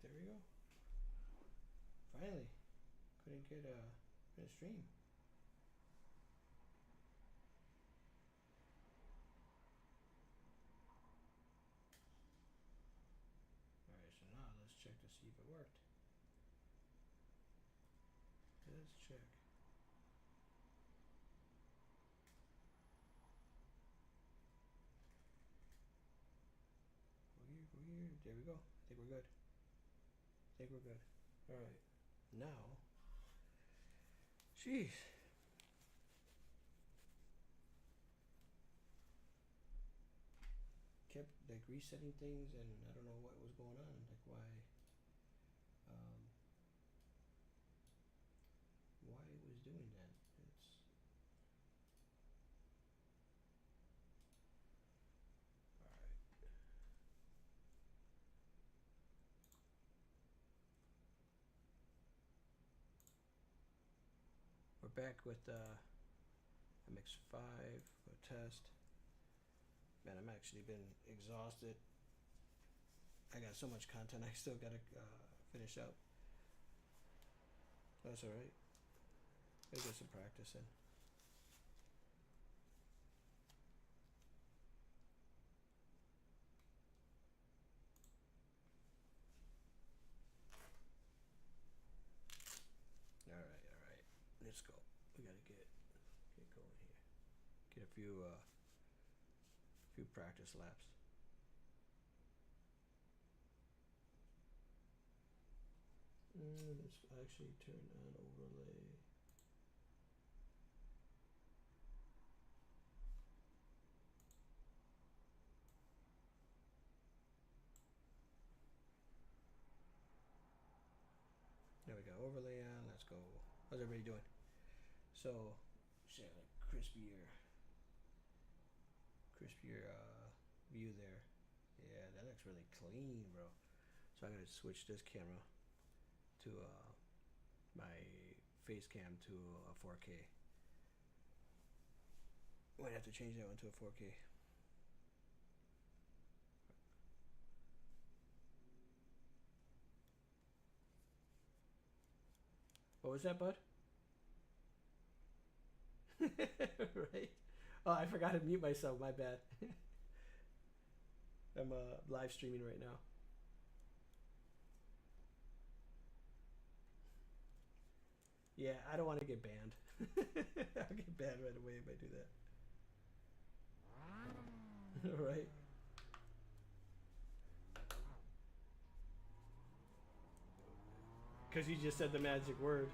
back. There we go. Finally. Couldn't get a stream. Alright, so now let's check to see if it worked. Let's check. Go here. There we go. I think we're good. Alright. Now. Jeez. Kept like resetting things and I don't know what was going on. Like why it was doing that. It's we're back with MX5 for test. Man, I'm actually been exhausted. I got so much content I still gotta finish up. That's alright. Gotta get some practice in. Alright. Let's go. We gotta get going here. Get a few practice laps. Let's actually turn on overlay. There we go. Overlay on. Let's go. How's everybody doing? So, share like crispier view there. Yeah, that looks really clean, bro. So I'm gonna switch this camera to my face cam to a 4K. Might have to change that one to a 4K. What was that, bud? Right? Oh, I forgot to mute myself. My bad. I'm live streaming right now. Yeah, I don't want to get banned. I'll get banned right away if I do that. Right? Because you just said the magic word.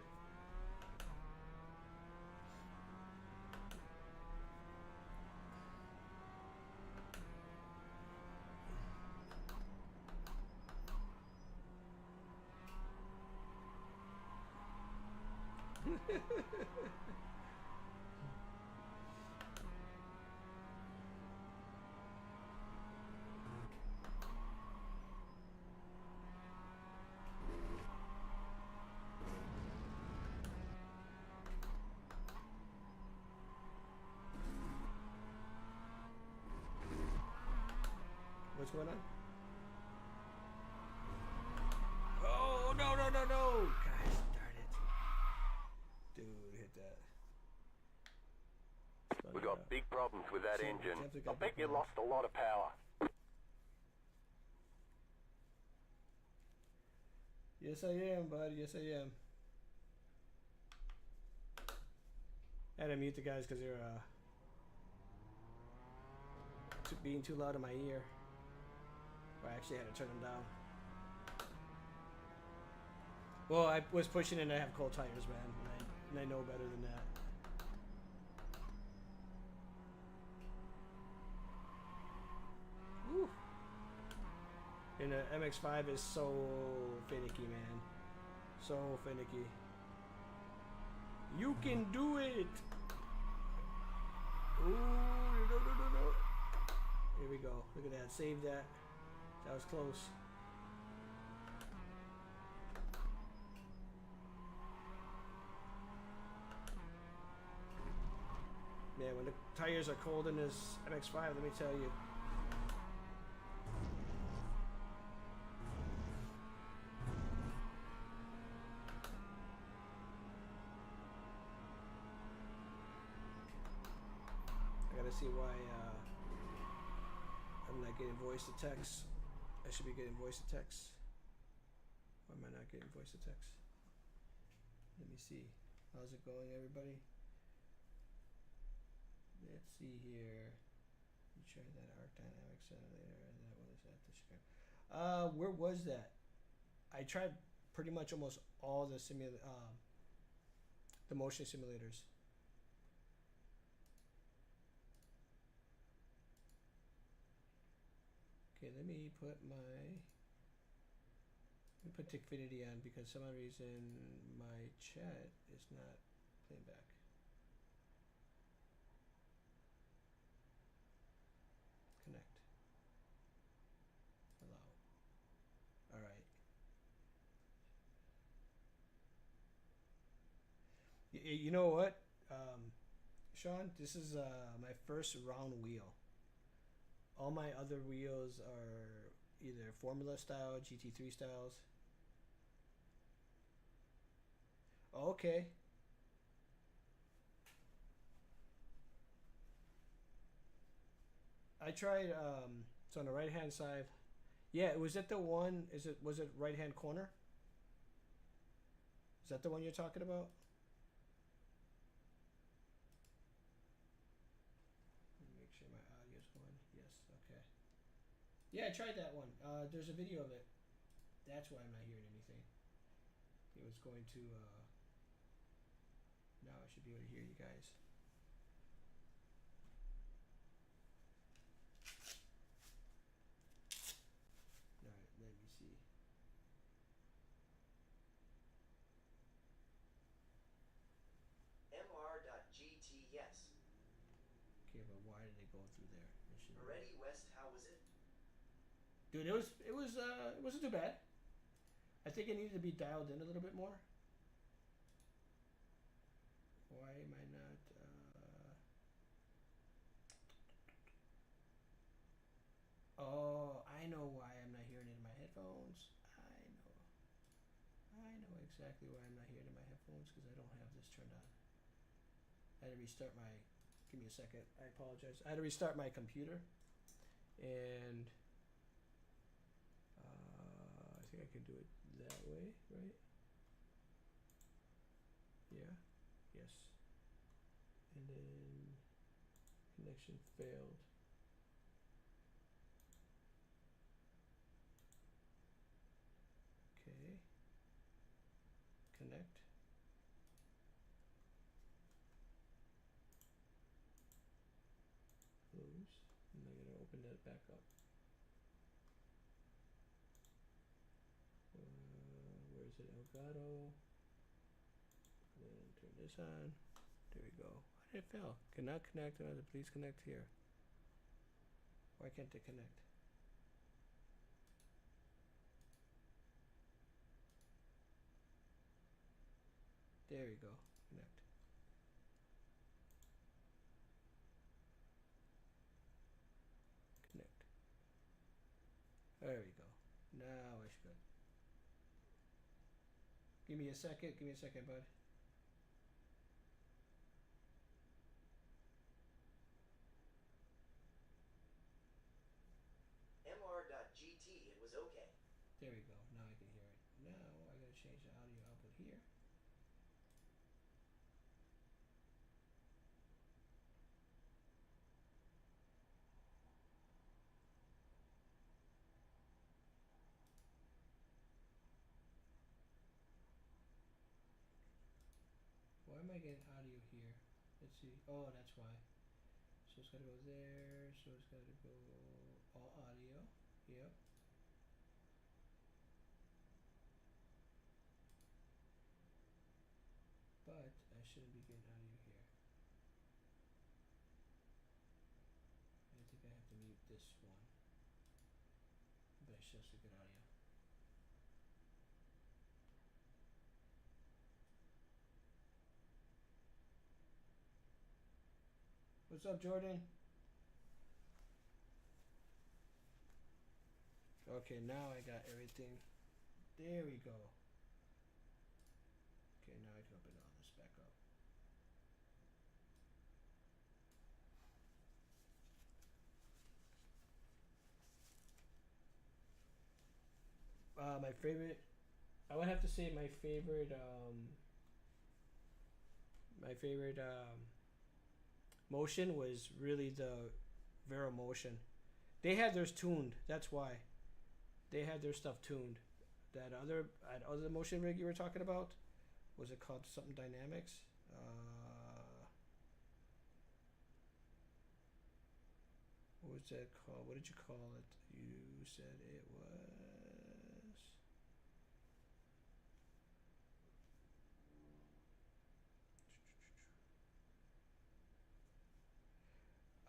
What's going on? Oh, no. Guys, darn it. Dude, hit that. We got big problems with that engine. I bet you lost a lot of power. Yes, I am, bud. Yes, I am. I had to mute the guys because they're being too loud in my ear. I actually had to turn them down. Well, I was pushing and I have cold tires, man. And I know better than that. Woo. And the MX5 is so finicky, man. So finicky. You can do it! Ooh, no. Here we go. Look at that. Save that. That was close. Man, when the tires are cold in this MX5, let me tell you. why I'm not getting voice to text. I should be getting voice to text. Why am I not getting voice to text? Let me see. How's it going, everybody? Let's see here. You tried that arc dynamic simulator, and that was at the Chicago. Where was that? I tried pretty much almost all the the motion simulators. Okay, let me put Tickfinity on because some odd reason my chat is not playing back. Connect. Allow. All right. You know what, Sean? This is my first round wheel. All my other wheels are either Formula style, GT3 styles. Oh, okay. I tried so on the right hand side. Yeah, was it the one? Was it right hand corner? Is that the one you're talking about? Let me make sure my audio's going. Yes, okay. Yeah, I tried that one. There's a video of it. That's why I'm not hearing anything. It was going to now I should be able to hear you guys. Alright, let me see. MR.GT, yes. Okay, but why did they go through there? Already, West, how was it? Dude, it wasn't too bad. I think it needed to be dialed in a little bit more. Why am I not Oh, I know why I'm not hearing it in my headphones. I know exactly why I'm not hearing it in my headphones because I don't have this turned on. I had to restart my give me a second. I apologize. I had to restart my computer and I think I can do it that way, right? Yeah. Yes. And then connection failed. Okay. Connect. Close. And I'm gonna open that back up. Where is it? Elgato. Then turn this on. There we go. Why did it fail? Cannot connect. Please connect here. Why can't it connect? There we go. Connect. Connect. There we go. Now I should. Give me a second. Give me a second, bud. MR.GT, it was okay. There we go. Now I can hear it. Now I gotta change the audio output here. Why am I getting audio here? Let's see. Oh, that's why. So it's gotta go there. So it's gotta go all audio. Yep. But I shouldn't be getting audio here. I think I have to mute this one. But I should still get audio. What's up, Jordan? Okay, now I got everything. There we go. Okay, now I can open all this back up. My favorite, I would have to say my favorite motion was really the Vero motion. They had theirs tuned. That's why they had their stuff tuned. That other motion rig you were talking about, was it called something Dynamics? What was that called? What did you call it? You said it was.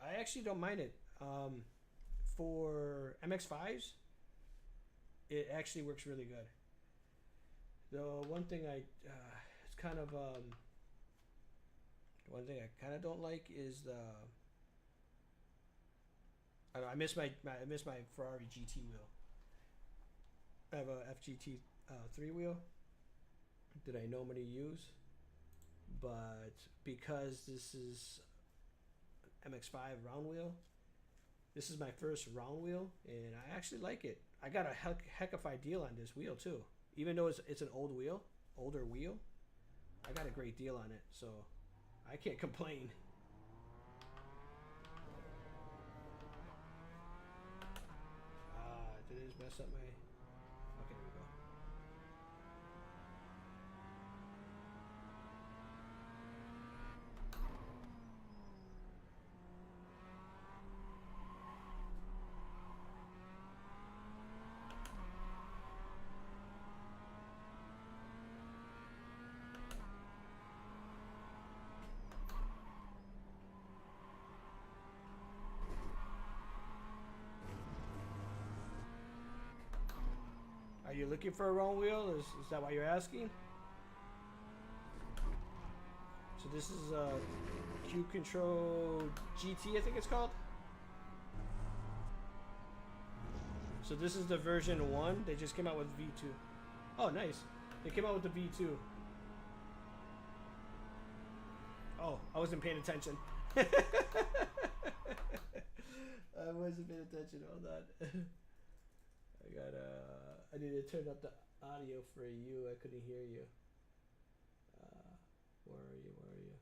I actually don't mind it. For MX5s, it actually works really good. The one thing it's kind of one thing I kind of don't like is the. I miss my Ferrari GT wheel. I have a FGT 3 wheel that I normally use, but because this is MX5 round wheel, this is my first round wheel, and I actually like it. I got a heck of a deal on this wheel too. Even though it's an older wheel, I got a great deal on it, so I can't complain. Did I just mess up my... Okay, there we go. Are you looking for a round wheel? Is that why you're asking? So this is a Q Control GT, I think it's called. So this is the version 1. They just came out with V2. Oh, nice. They came out with the V2. Oh, I wasn't paying attention. I wasn't paying attention. Hold on. I need to turn up the audio for you. I couldn't hear you. Where are you? Where are you?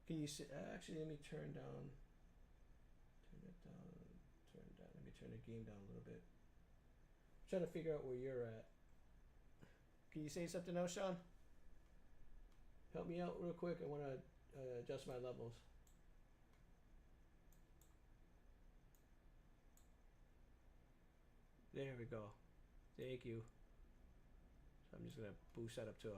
Can you see? Actually, let me turn it down. Let me turn the game down a little bit. I'm trying to figure out where you're at. Can you say something else, Sean? Help me out real quick. I want to adjust my levels. There we go. Thank you. So I'm just going to boost that up to 100%.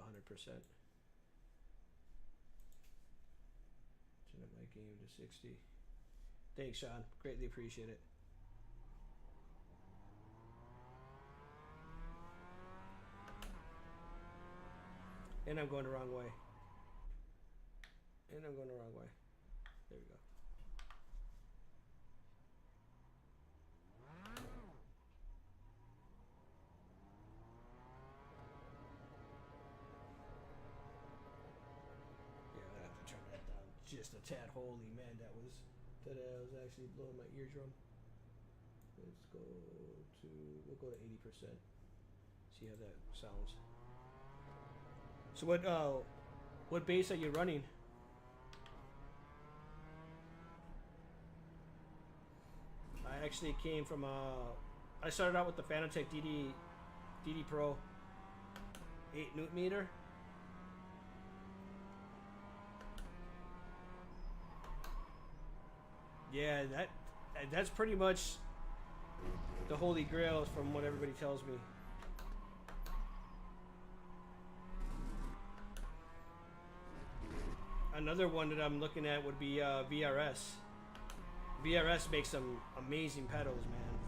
Turn up my game to 60. Thanks, Sean. Greatly appreciate it. And I'm going the wrong way. There we go. Just a tad. Holy man, that was actually blowing my eardrum. We'll go to 80%. See how that sounds. So what bass are you running? I actually came from I started out with the Fanatec DD Pro 8 Newton meter. Yeah, that's pretty much the holy grail from what everybody tells me. Another one that I'm looking at would be VRS. VRS makes some amazing pedals, man.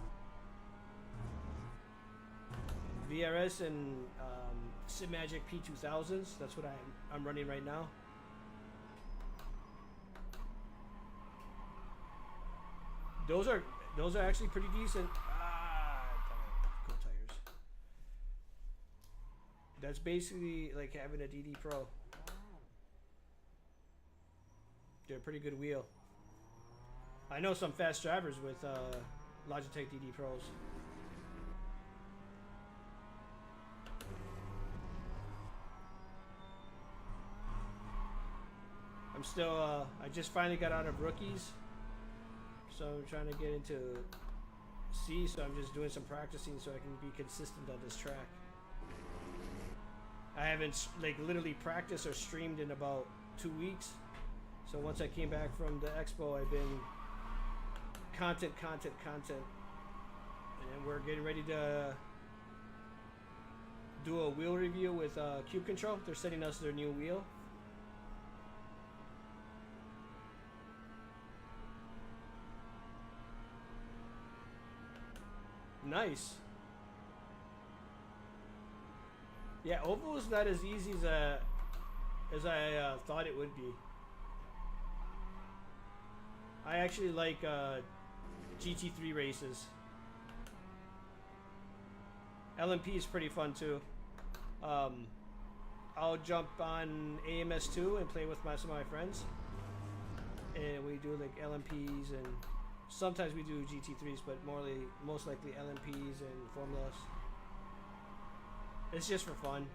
VRS and SimMagic P2000s. That's what I'm running right now. Those are actually pretty decent. Cool tires. That's basically like having a DD Pro. They're a pretty good wheel. I know some fast drivers with Logitech DD Pros. I'm still, I just finally got out of rookies, so I'm trying to get into C, so I'm just doing some practicing so I can be consistent on this track. I haven't like literally practiced or streamed in about 2 weeks, so once I came back from the expo, I've been content, and then we're getting ready to do a wheel review with Cube Control. They're sending us their new wheel. Nice. Yeah, oval is not as easy as I thought it would be. I actually like GT3 races. LMP is pretty fun too. I'll jump on AMS2 and play with some of my friends, and we do like LMPs, and sometimes we do GT3s, but most likely LMPs and formulas. It's just for fun.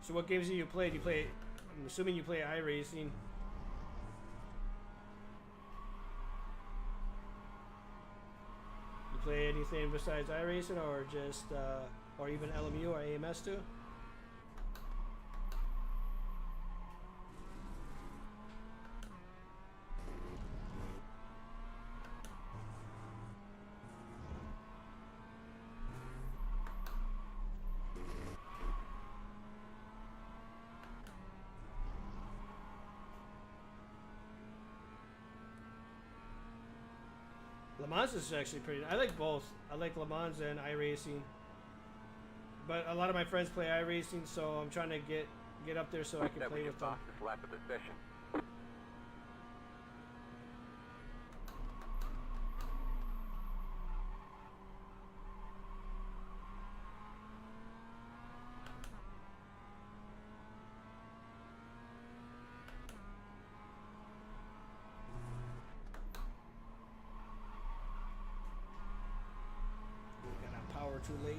So what games do you play? I'm assuming you play iRacing. You play anything besides iRacing, or just, or even LMU or AMS too? Le Mans is actually pretty. I like both. I like Le Mans and iRacing. But a lot of my friends play iRacing, so I'm trying to get up there so I can play with them. Fastest lap of the session. Got out power too late.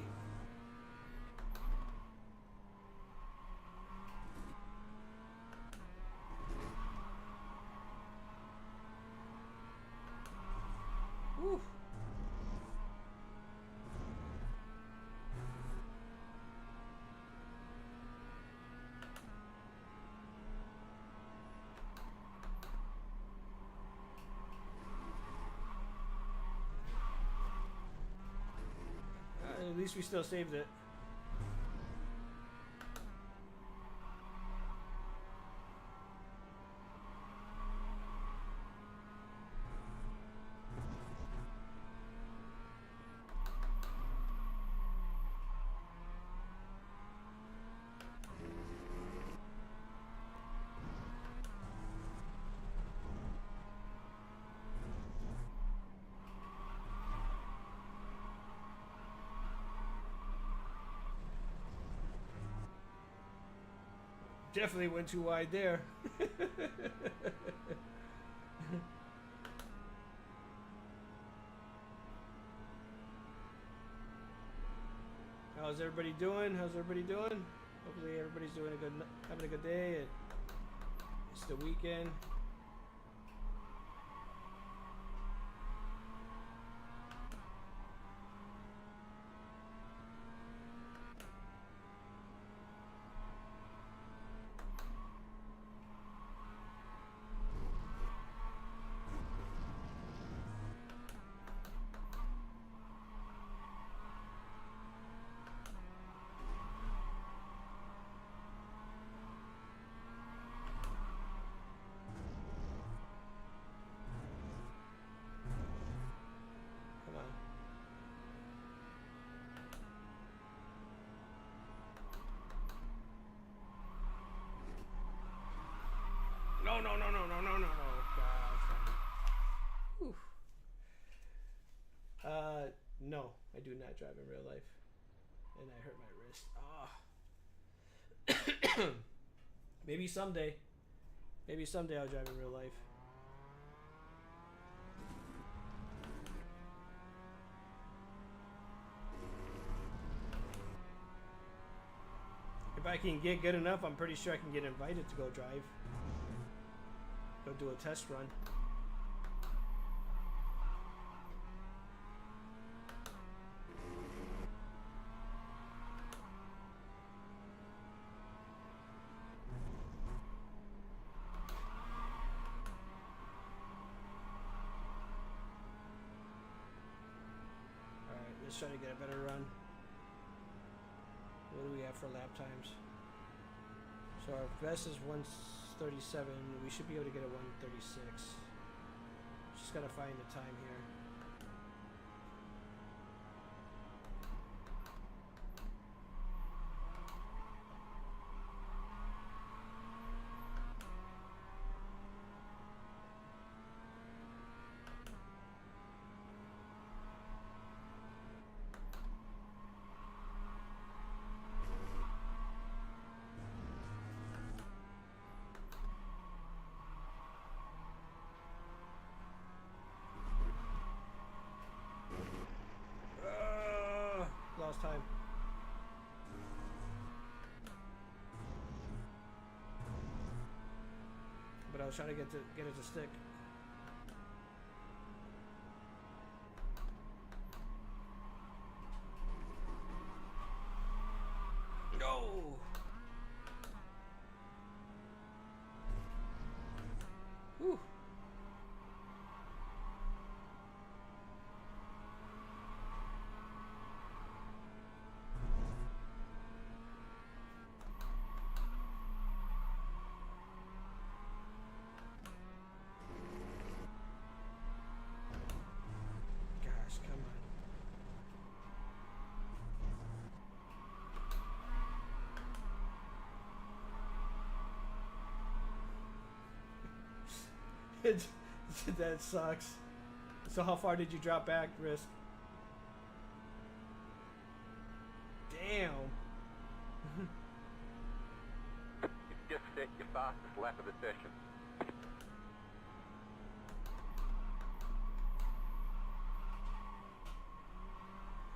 Woo. At least we still saved it. Definitely went too wide there. How's everybody doing? Hopefully everybody's having a good day. It's the weekend. no, no, no, no, no, no, no, no. Gosh. No, I do not drive in real life. And I hurt my wrist. Ah. Maybe someday. Maybe someday I'll drive in real life. If I can get good enough, I'm pretty sure I can get invited to go drive. Go do a test run. Alright, let's try to get a better run. What do we have for lap times? So our best is 137. We should be able to get a 136. Just gotta find the time here. Lost time. But I was trying to get it to stick. No. Whew. That sucks. So how far did you drop back, Risk? Damn. You've just set your fastest lap of the session.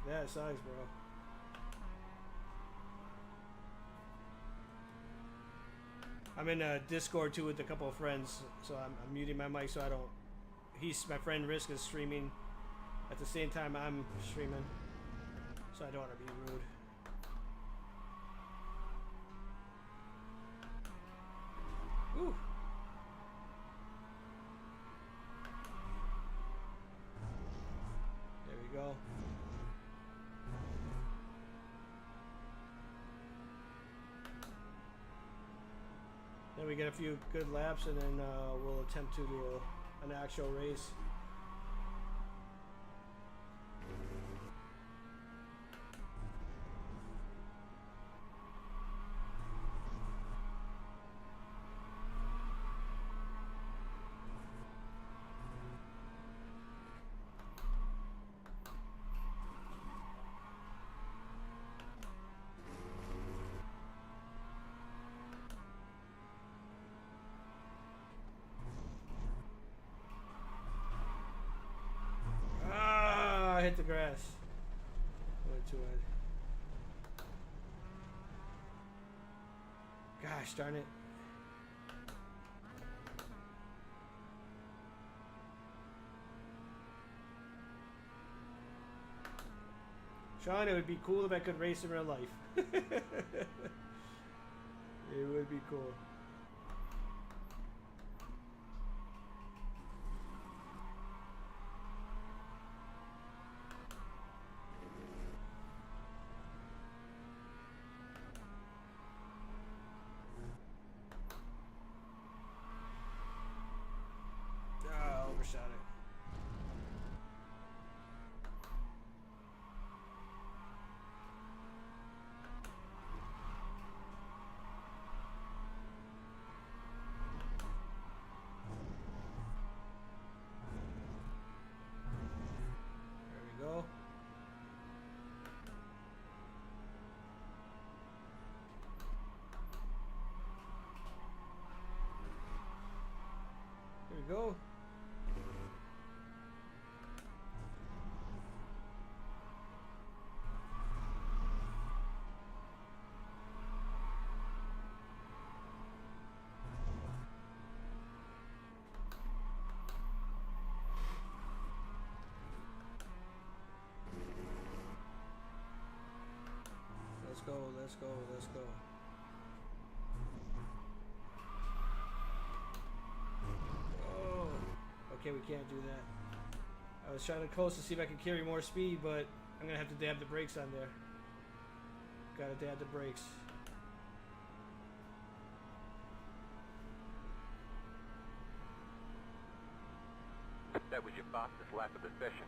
Yeah, it sucks, bro. I'm in a Discord too with a couple of friends, so I'm muting my mic so I don't. My friend Risk is streaming at the same time I'm streaming, so I don't want to be rude. Ooh. There we go. Then we get a few good laps, and then we'll attempt to do an actual race. Hit the grass. Went to it. Gosh darn it. Sean, it would be cool if I could race in real life. It would be cool. Overshot it. we go. Let's go, let's go, let's go. Oh, okay, we can't do that. I was trying to coast to see if I could carry more speed, but I'm gonna have to dab the brakes on there. Gotta dab the brakes. That was your fastest lap of the session.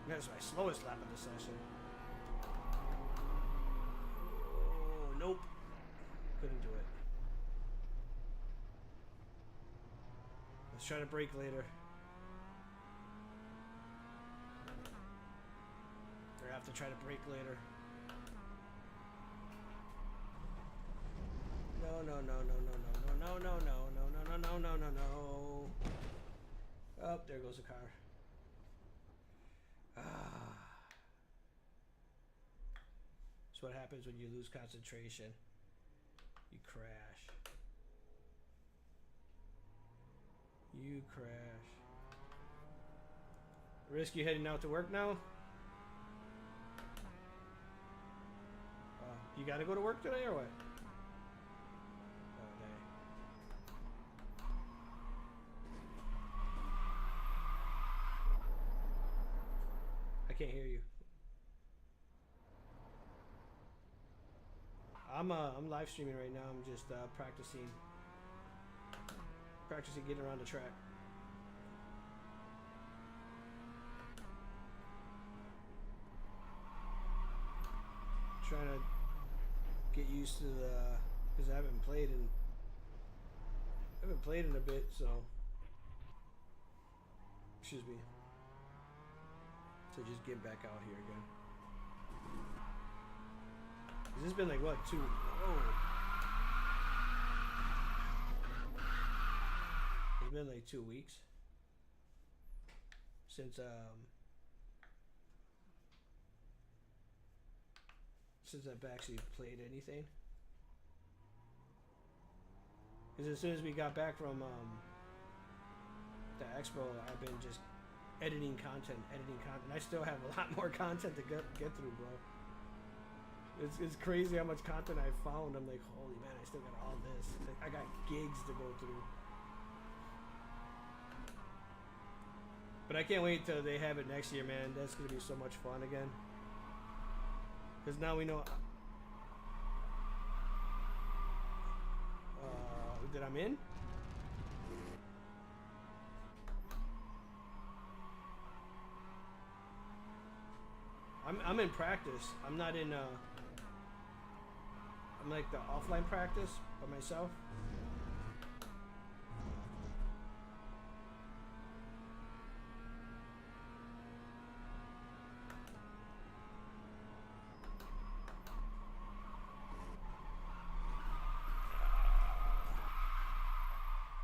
That's my slowest lap of the session. Oh, nope. Couldn't do it. Let's try to brake later. Or have to try to brake later. No, no, no, no, no, no, no, no, no, no, no, no, no, no, no, no. Oh, there goes the car. That's what happens when you lose concentration. You crash. You crash. Risk, you heading out to work now? You gotta go to work today or what? Oh, dang. I can't hear you. I'm live streaming right now. I'm just practicing getting around the track. Trying to get used to the, because I haven't played in a bit, so excuse me. So just get back out here again. This has been like what, 2? Oh. It's been like 2 weeks since I've actually played anything. Because as soon as we got back from the expo, I've been just editing content. I still have a lot more content to get through, bro. It's crazy how much content I found. I'm like, holy man, I still got all this. Like, I got gigs to go through. But I can't wait till they have it next year, man. That's gonna be so much fun again. Because now we know that I'm in. I'm in practice. I'm not in I'm like the offline practice by myself.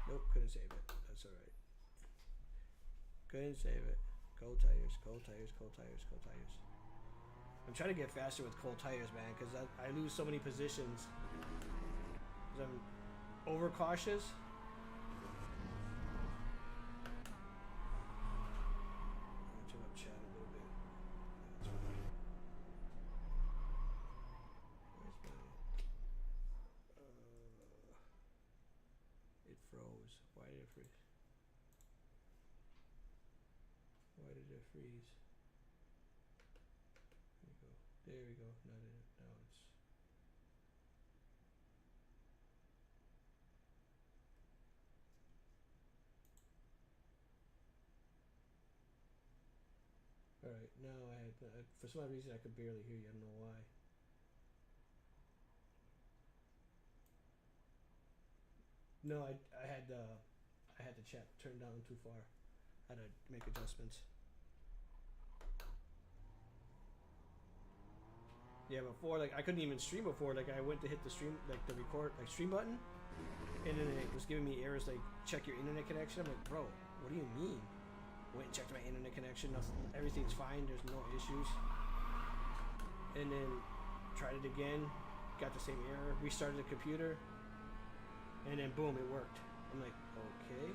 Nope, couldn't save it. That's alright. Couldn't save it. Cold tires, cold tires, cold tires, cold tires. I'm trying to get faster with cold tires, man, because I lose so many positions. Because I'm overcautious. I'll turn up chat a little bit. That's right. It froze. Why did it freeze? Why did it freeze? There we go. Now it's. All right. Now for some reason I could barely hear you. I don't know why. No, I had the chat turned down too far. I had to make adjustments. Yeah, before, like, I couldn't even stream before. Like, I went to hit the stream, like, the record, like, stream button. And then it was giving me errors like, check your internet connection. I'm like, bro, what do you mean? Went and checked my internet connection. Nothing, everything's fine. There's no issues. And then tried it again. Got the same error. Restarted the computer. And then boom, it worked. I'm like, okay.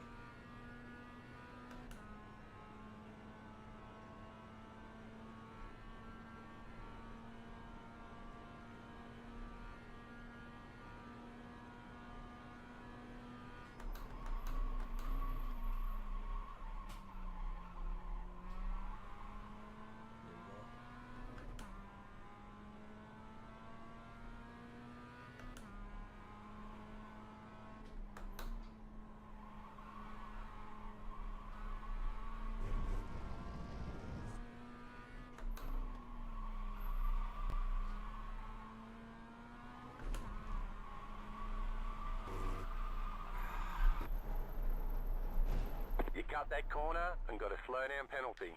You cut that corner and got a slow down penalty.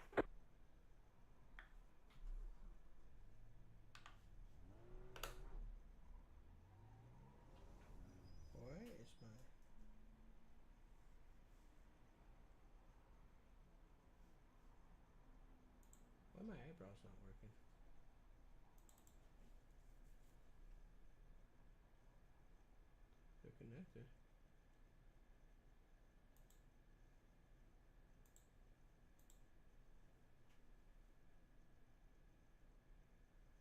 Why is my... Why my eyebrows not working? They're connected.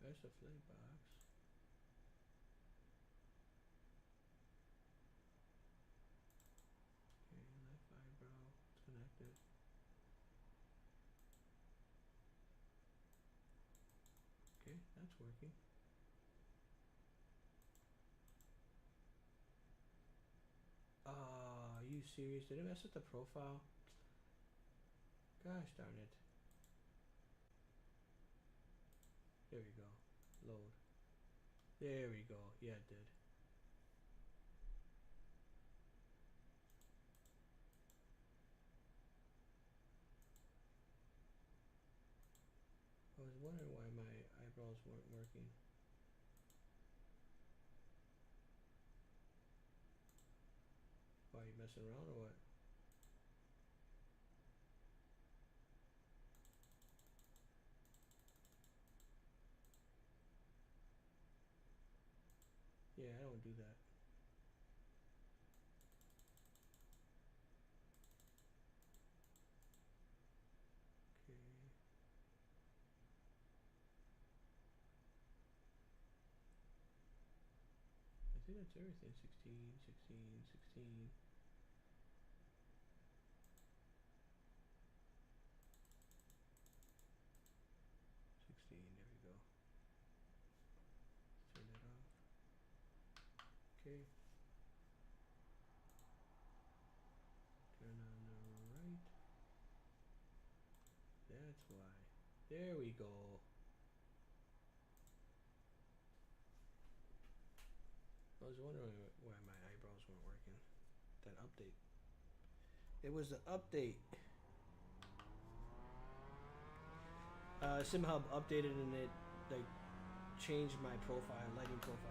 There's a flame box. Okay, left eyebrow, it's connected. Okay, that's working. Are you serious? Did it mess with the profile? Gosh darn it. There we go. Load. There we go. Yeah, it did. I was wondering why my eyebrows weren't working. Why, you messing around or what? Yeah, I don't do that. Okay. I think that's everything. 16, 16, 16. 16, there we go. Turn that off. Okay. Turn on the right. That's why. There we go. I was wondering why my eyebrows weren't working. That update. It was the update. SimHub updated and it like changed my profile, lighting profile.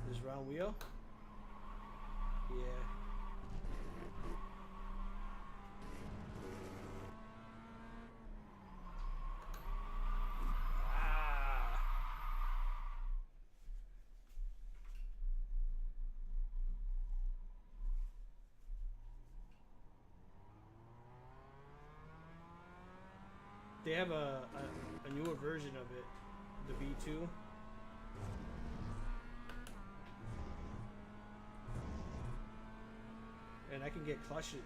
This round wheel? Yeah. They have a newer version of it, the V2. And I can get clutches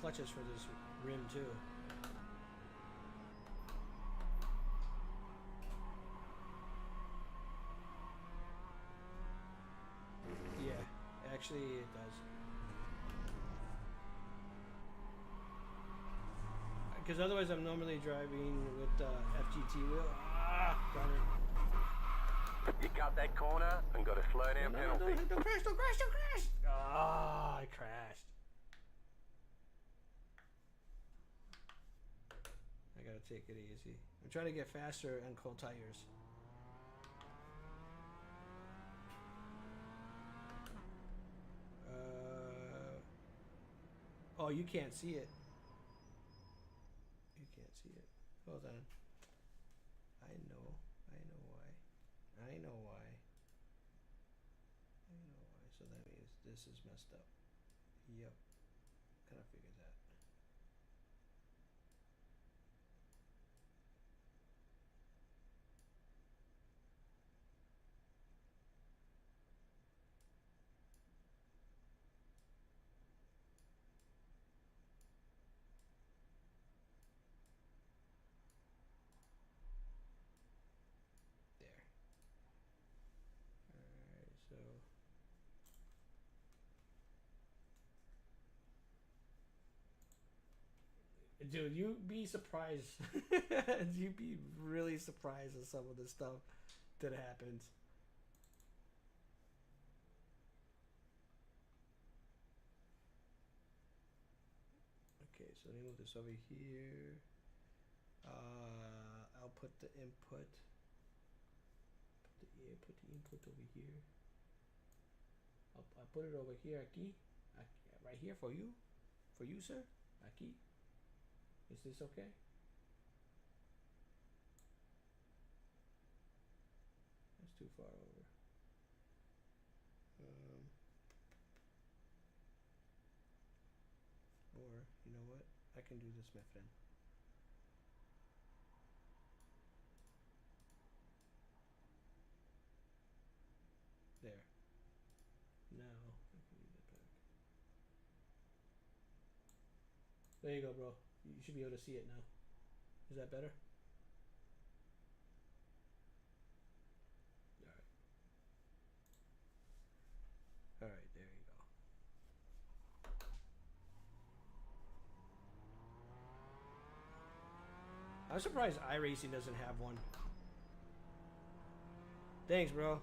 for this rim too. Yeah, actually it does. Because otherwise I'm normally driving with the FGT wheel. Ah, got it. You cut that corner and got a slow down penalty. Don't crash, don't crash, don't crash! Ah, I crashed. I gotta take it easy. I'm trying to get faster on cold tires. Oh, you can't see it. You can't see it. Hold on. I know why. I know why. So that means this is messed up. Yep. Kind of figured that. There. Alright, so dude, you'd be surprised. You'd be really surprised at some of the stuff that happens. Okay, so let me move this over here. I'll put the input. Put the input over here. I'll put it over here, aquí. Right here for you. For you, sir. Aquí. Is this okay? That's too far over. Or, you know what? I can do this, my friend. There. Now, I can leave it back. There you go, bro. You should be able to see it now. Is that better? Alright. Alright, there you go. I'm surprised iRacing doesn't have one. Thanks, bro.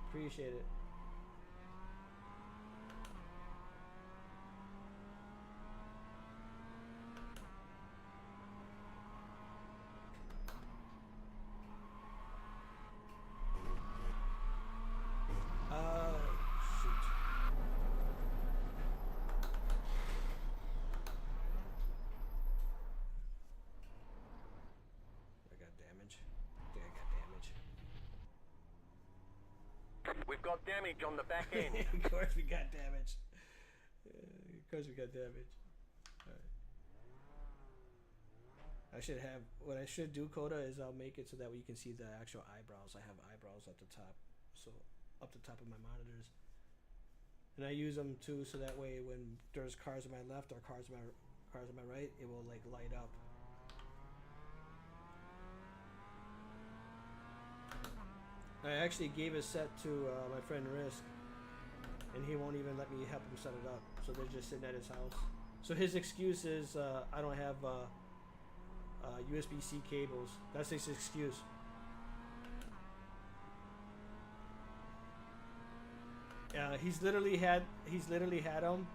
Appreciate it. We've got damage on the back end. Of course we got damage. Of course we got damage. Alright. I should have, what I should do, Coda, is I'll make it so that you can see the actual eyebrows. I have eyebrows at the top, so up the top of my monitors. And I use them too, so that way when there's cars on my left or cars on my right, it will like light up. I actually gave a set to my friend Risk, and he won't even let me help him set it up. So they're just sitting at his house. So his excuse is I don't have USB-C cables. That's his excuse. He's literally had them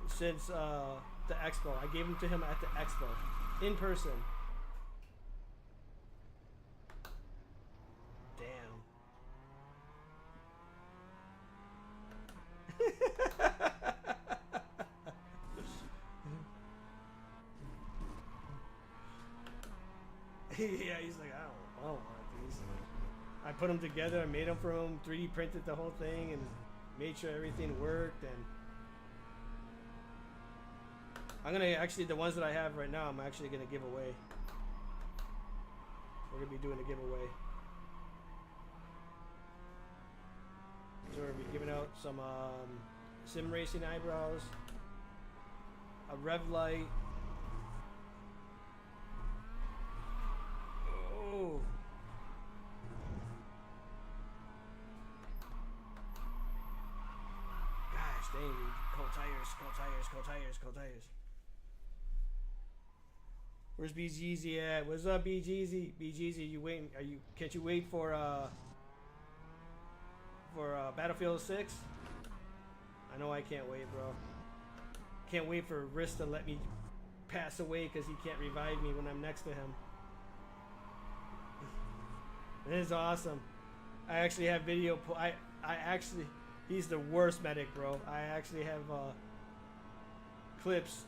since the expo. I gave them to him at the expo in person. Yeah, he's like, I don't want these. I put them together, I made them for him, 3D printed the whole thing, and made sure everything worked. And I'm gonna actually, the ones that I have right now, I'm actually gonna give away. We're gonna be doing a giveaway. So we're gonna be giving out some sim racing eyebrows, a rev light. Oh. Gosh dang, dude. Cold tires. Where's BGeezy at? What's up, BGeezy? BGeezy, you waiting? Can't you wait for for Battlefield 6. I know I can't wait, bro. Can't wait for Risk to let me pass away because he can't revive me when I'm next to him. It is awesome. I actually have video. I actually, he's the worst medic, bro. I actually have clips.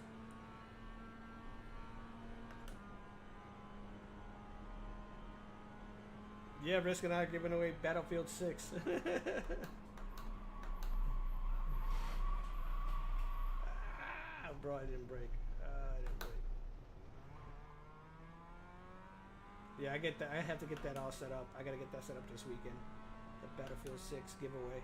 Yeah, Risk and I are giving away Battlefield 6. Bro, I didn't break. I didn't break. Yeah, I get that. I have to get that all set up. I gotta get that set up this weekend. The Battlefield 6 giveaway.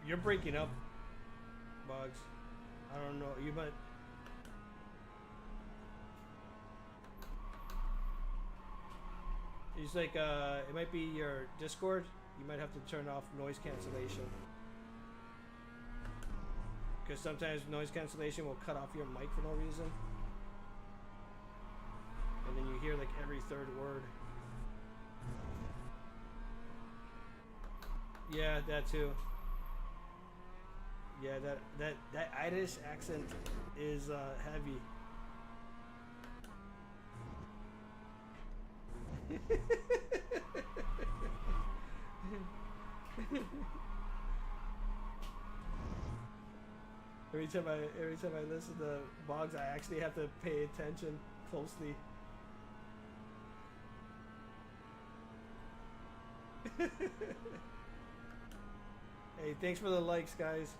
You're breaking up, Bugs. I don't know. You might. It's like it might be your Discord. You might have to turn off noise cancellation, because sometimes noise cancellation will cut off your mic for no reason, and then you hear like every third word. Yeah, that too. Yeah, that Irish accent is heavy. Every time I listen to Boggs, I actually have to pay attention closely. Hey, thanks for the likes, guys.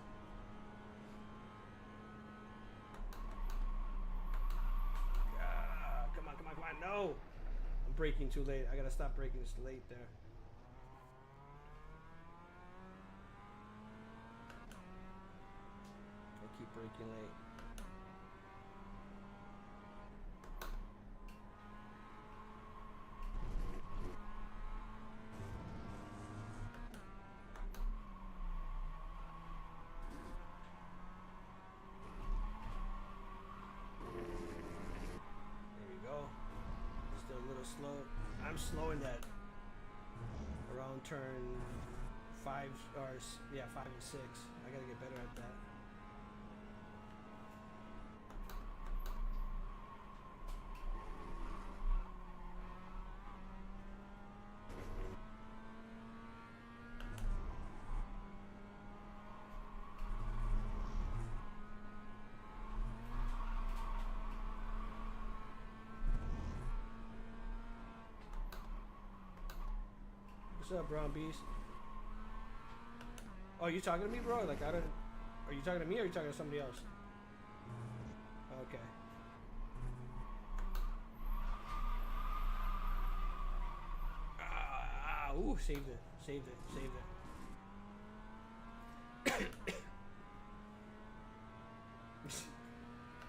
Come on, no! I'm braking too late. I gotta stop braking this late there. I keep braking late. Slow. I'm slowing that around turn 5 or 5 and 6. I gotta get better at that. What's up, Brown Beast? Oh, you talking to me, bro? Like, I don't. Are you talking to me or are you talking to somebody else? Okay. Ooh, saved it. Saved it. Saved it.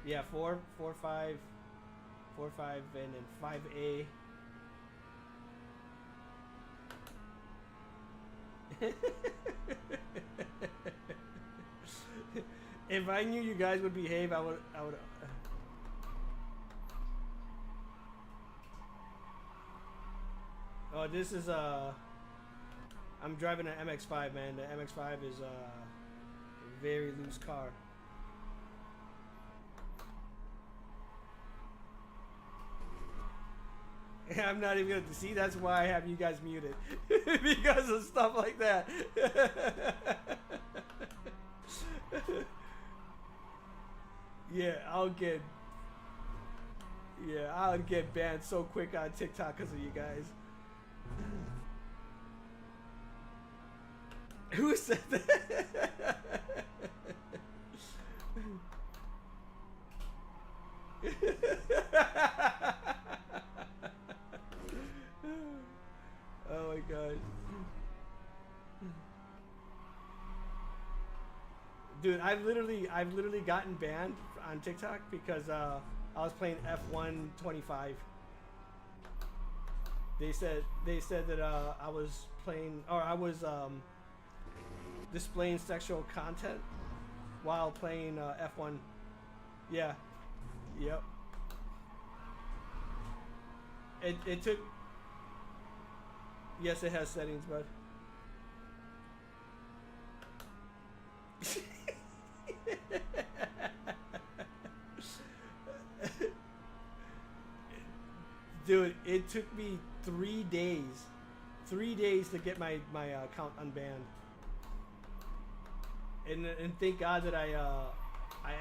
Yeah, 4, 5, and then 5A. If I knew you guys would behave, I would. Oh, this is I'm driving an MX-5, man. The MX-5 is a very loose car. I'm not even gonna see. That's why I have you guys muted because of stuff like that. Yeah, I'll get banned so quick on TikTok because of you guys. Who said that? Oh my god. Dude, I've literally gotten banned on TikTok because I was playing F1 25. They said that I was playing, or I was displaying sexual content while playing F1. Yeah. Yep. It took. Yes, it has settings, bud. Dude, it took me 3 days. 3 days to get my account unbanned. And thank God that I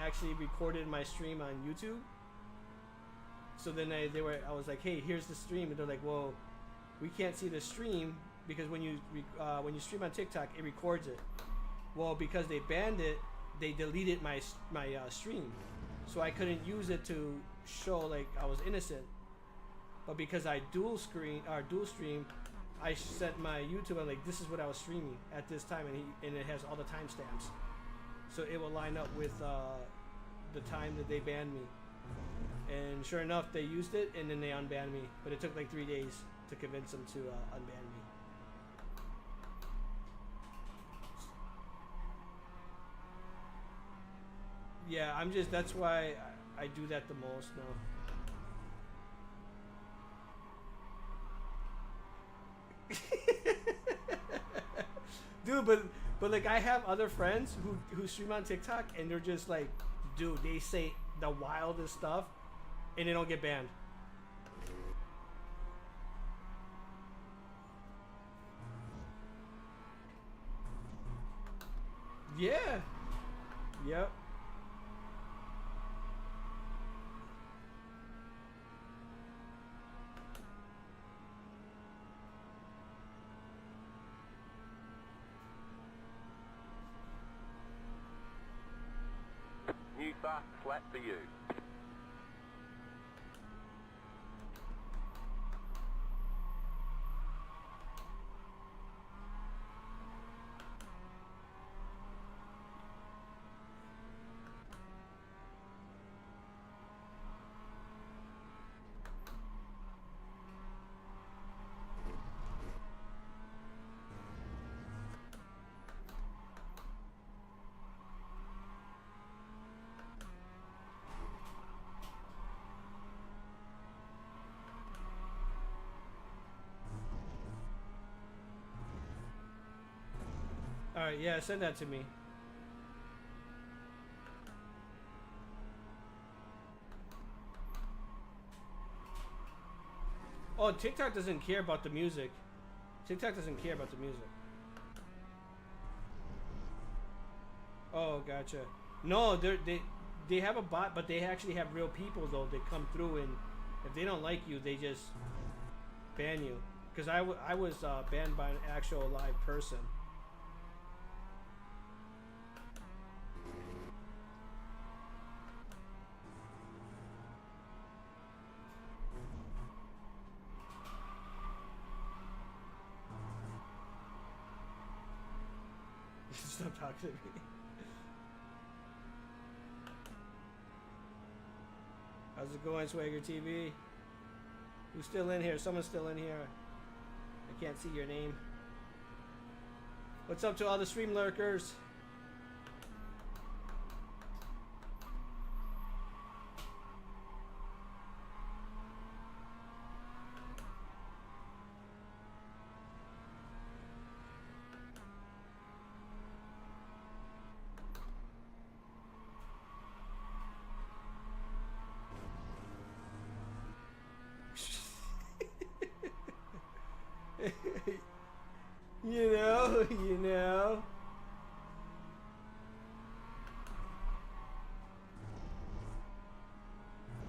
actually recorded my stream on YouTube. So then I was like, hey, here's the stream, and they're like, well, we can't see the stream because when you stream on TikTok, it records it. Well, because they banned it, they deleted my stream, so I couldn't use it to show like I was innocent. But because I dual stream, I sent my YouTube and like, this is what I was streaming at this time, and it has all the timestamps, so it will line up with the time that they banned me. And sure enough, they used it, and then they unbanned me. But it took like 3 days to convince them to unban me. Yeah, that's why I do that the most now. Dude, but like, I have other friends who stream on TikTok, and they're just like, dude, they say the wildest stuff, and they don't get banned. Yeah. Yep. New fast flat for you. Alright, yeah, send that to me. Oh, TikTok doesn't care about the music. TikTok doesn't care about the music. Oh, gotcha. No, they have a bot, but they actually have real people though. They come through, and if they don't like you, they just ban you. Because I was banned by an actual live person. Stop talking to me. How's it going, Swagger TV? Who's still in here? Someone's still in here. I can't see your name. What's up to all the stream lurkers? You know.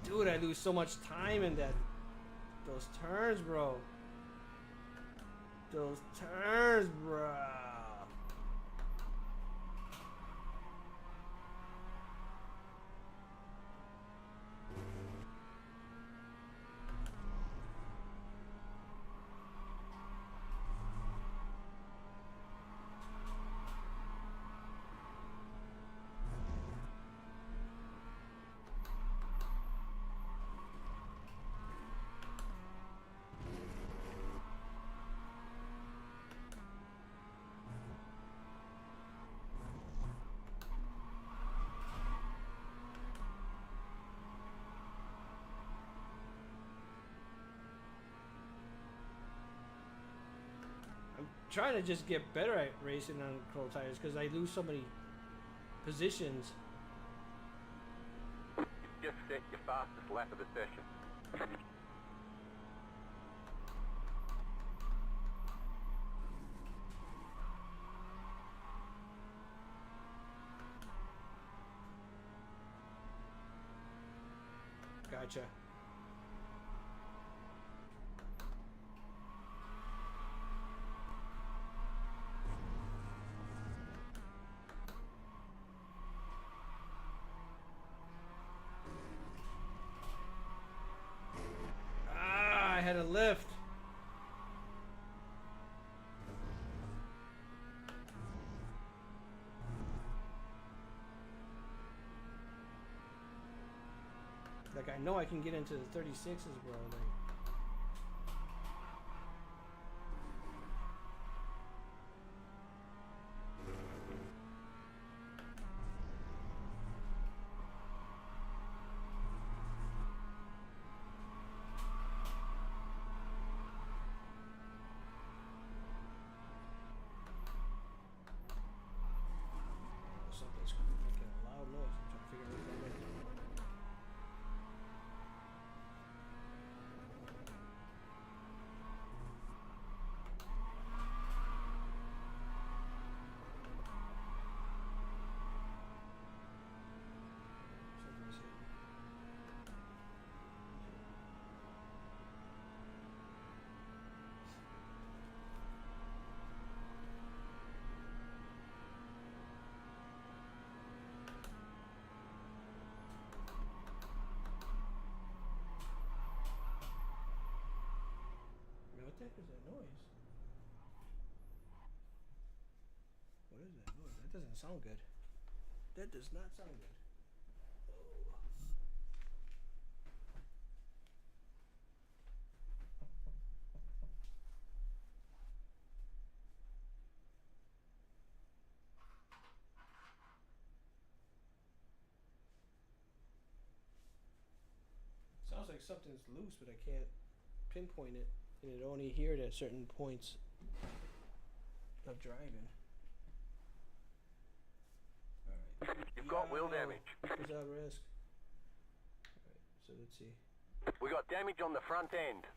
Dude, I lose so much time in those turns, bro. Those turns, bro. trying to just get better at racing on curl tires because I lose so many positions. You just set your fastest lap of the session. Gotcha. Ah, I had a lift. Like, I know I can get into the 36s, bro. Like, something's making a loud noise. I'm trying to figure out what that is. Something's hitting. Man, what the heck is that noise? What is that noise? That doesn't sound good. That does not sound good. Oh. Sounds like something's loose, but I can't pinpoint it, and it only hear it at certain points of driving. Alright. You've got wheel damage. What's that risk? Alright, so let's see. We got damage on the front end.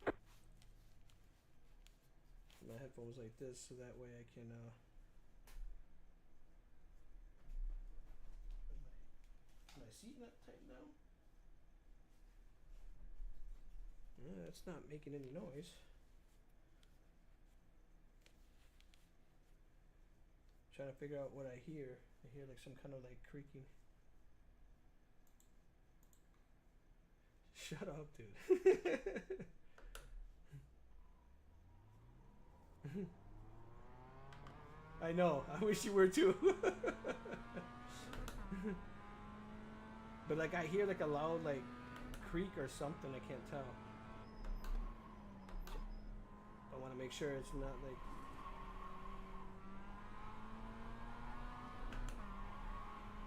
My headphones like this, so that way I can is my seat not tight now? Yeah, it's not making any noise. Trying to figure out what I hear. I hear like some kind of like creaking. Shut up, dude. I know. I wish you were too. But like I hear like a loud like creak or something. I can't tell. I want to make sure it's not like.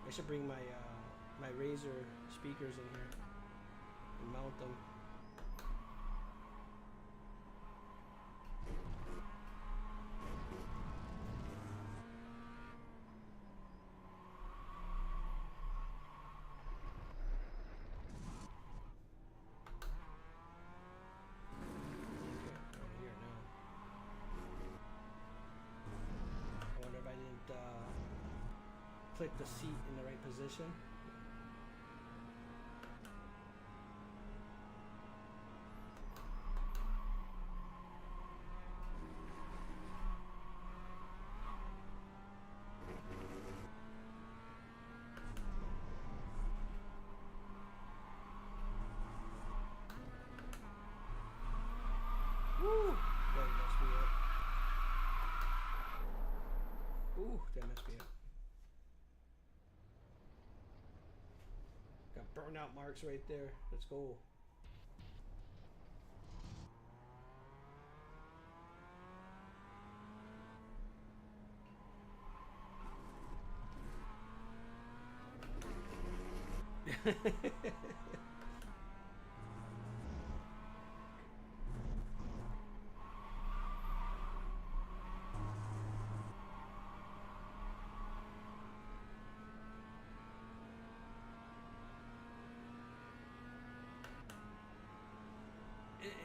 I should bring my my Razer speakers in here and mount them. Click the seat in the right position. Woo! That messed me up. Ooh, that messed me up. Got burnout marks right there. Let's go.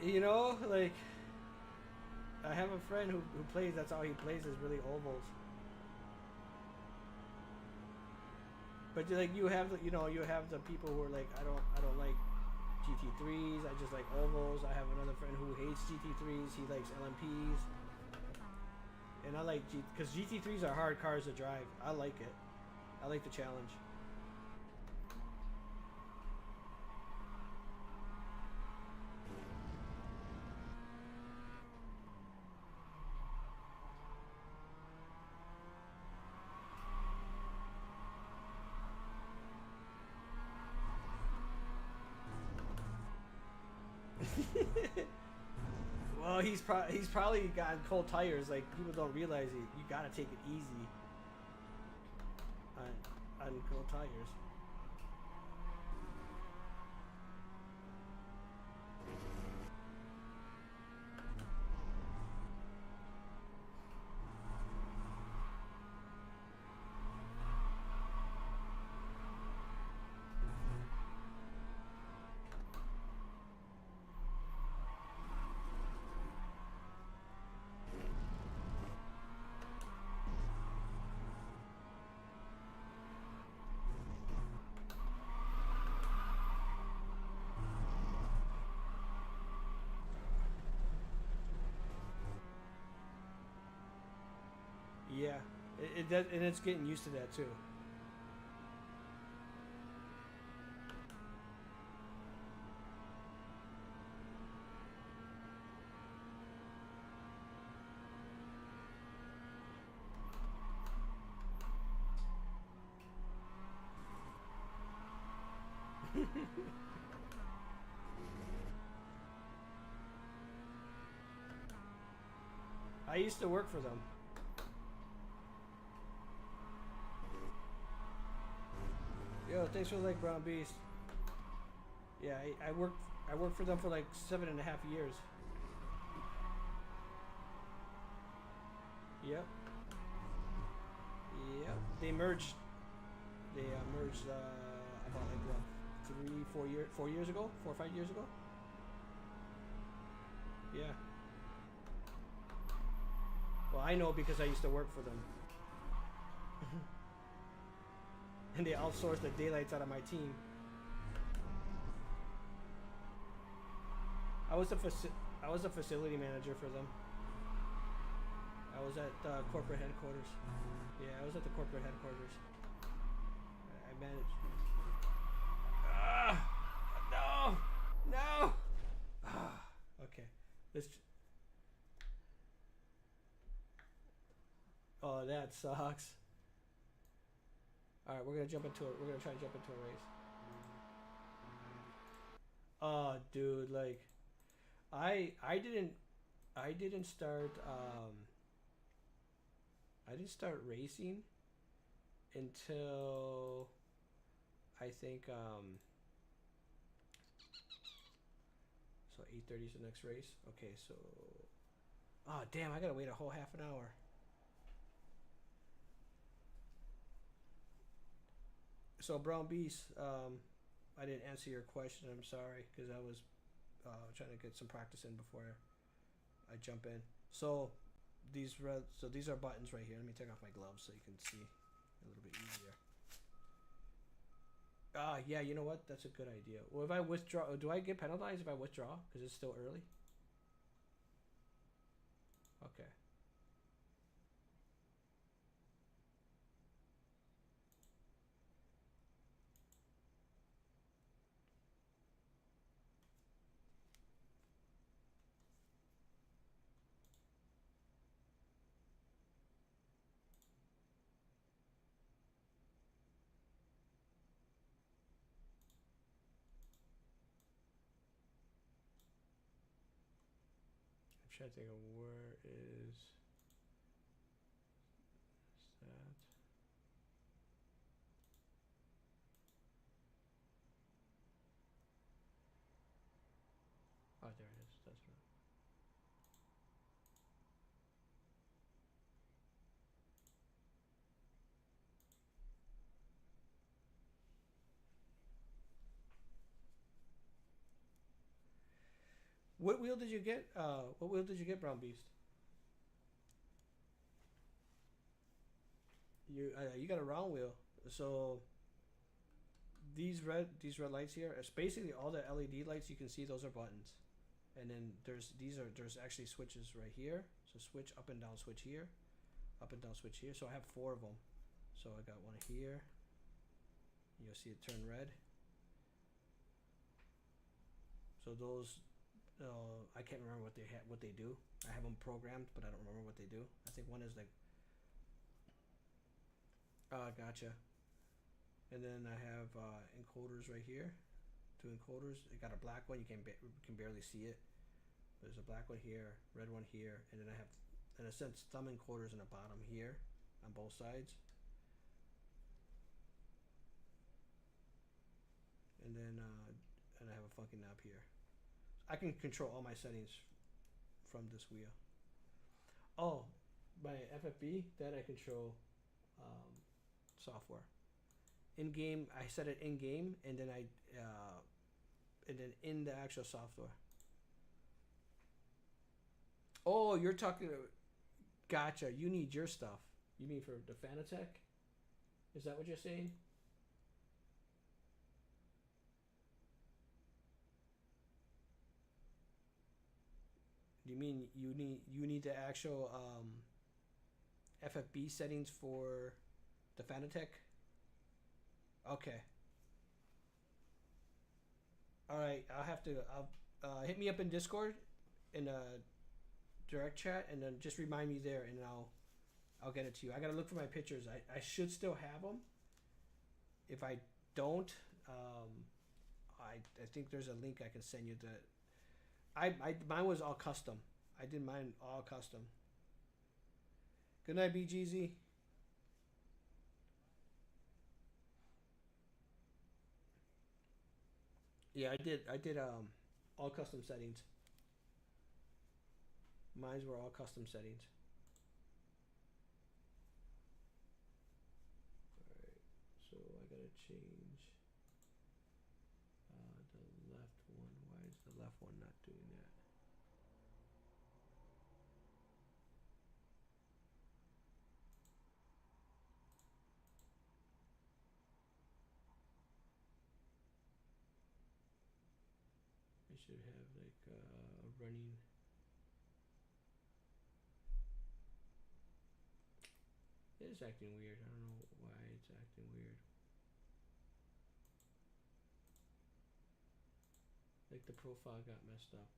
You know, like I have a friend who plays. That's all he plays is really ovals. But like you have the, you have the people who are like I don't like GT3s. I just like ovals. I have another friend who hates GT3s. He likes LMPs. And I like because GT3s are hard cars to drive. I like it. I like the challenge. Well, he's probably gotten cold tires. Like people don't realize it. You gotta take it easy on cold tires. Yeah, it does, and it's getting used to that too. I used to work for them. Yo, thanks for the like, Brown Beast. Yeah, I worked for them for like 7.5 years. Yep. Yep. They merged. They merged about like what, 4 years ago, 4 or 5 years ago. Yeah. Well, I know because I used to work for them. And they outsourced the daylights out of my team. I was a facility manager for them. I was at corporate headquarters. Yeah, I was at the corporate headquarters. I managed. No. Okay. Let's. Oh, that sucks. All right, we're gonna try to jump into a race. Oh, dude, like, I didn't start racing until I think so 8:30 is the next race. Okay, so oh damn, I gotta wait a whole half an hour. So Brown Beast, I didn't answer your question. I'm sorry because I was trying to get some practice in before I jump in. So these are buttons right here. Let me take off my gloves so you can see a little bit easier. Yeah, you know what? That's a good idea. Well, if I withdraw, do I get penalized if I withdraw because it's still early? Okay. I'm trying to think of where is that. Oh, there it is. That's right. What wheel did you get? What wheel did you get, Brown Beast? You got a round wheel. So these red lights here, it's basically all the LED lights you can see. Those are buttons, and then there's actually switches right here. So switch up and down, switch here, up and down, switch here. So I have 4 of them. So I got one here. You'll see it turn red. So those, I can't remember what they do. I have them programmed, but I don't remember what they do. I think one is like, gotcha. And then I have encoders right here, 2 encoders. I got a black one. You can barely see it. There's a black one here, red one here, and then I have, in a sense, thumb encoders in the bottom here on both sides. And then and I have a funky knob here. I can control all my settings from this wheel. Oh, my FFB, that I control software. In game, I set it in game, and then and then in the actual software. Oh, you're talking. Gotcha. You need your stuff. You mean for the Fanatec? Is that what you're saying? You mean you need the actual FFB settings for the Fanatec? Okay. All right. I'll hit me up in Discord in a direct chat, and then just remind me there, and I'll get it to you. I gotta look for my pictures. I should still have them. If I don't, I think there's a link I can send you that. Mine was all custom. I did mine all custom. Good night, BGZ. Yeah, I did all custom settings. Mines were all custom settings. Alright, so I gotta change the left one. Why is the left one not doing that? I should have like a running. It is acting weird. I don't know why it's acting weird. Like the profile got messed up.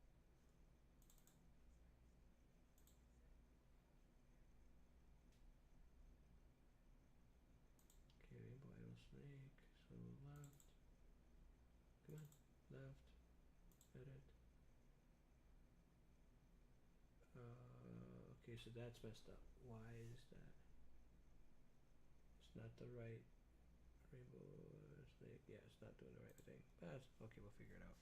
Okay, vital snake. So left. Come on. Left. Edit. Okay, so that's messed up. Why is that? It's not the right rainbow snake. Yeah, it's not doing the right thing. That's okay. We'll figure it out.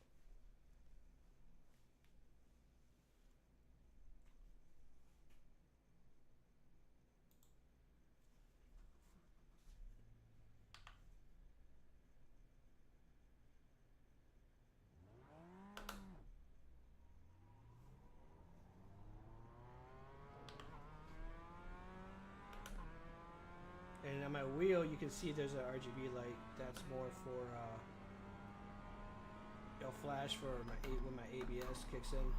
And on my wheel, you can see there's an RGB light. That's more for it'll flash for when my ABS kicks in.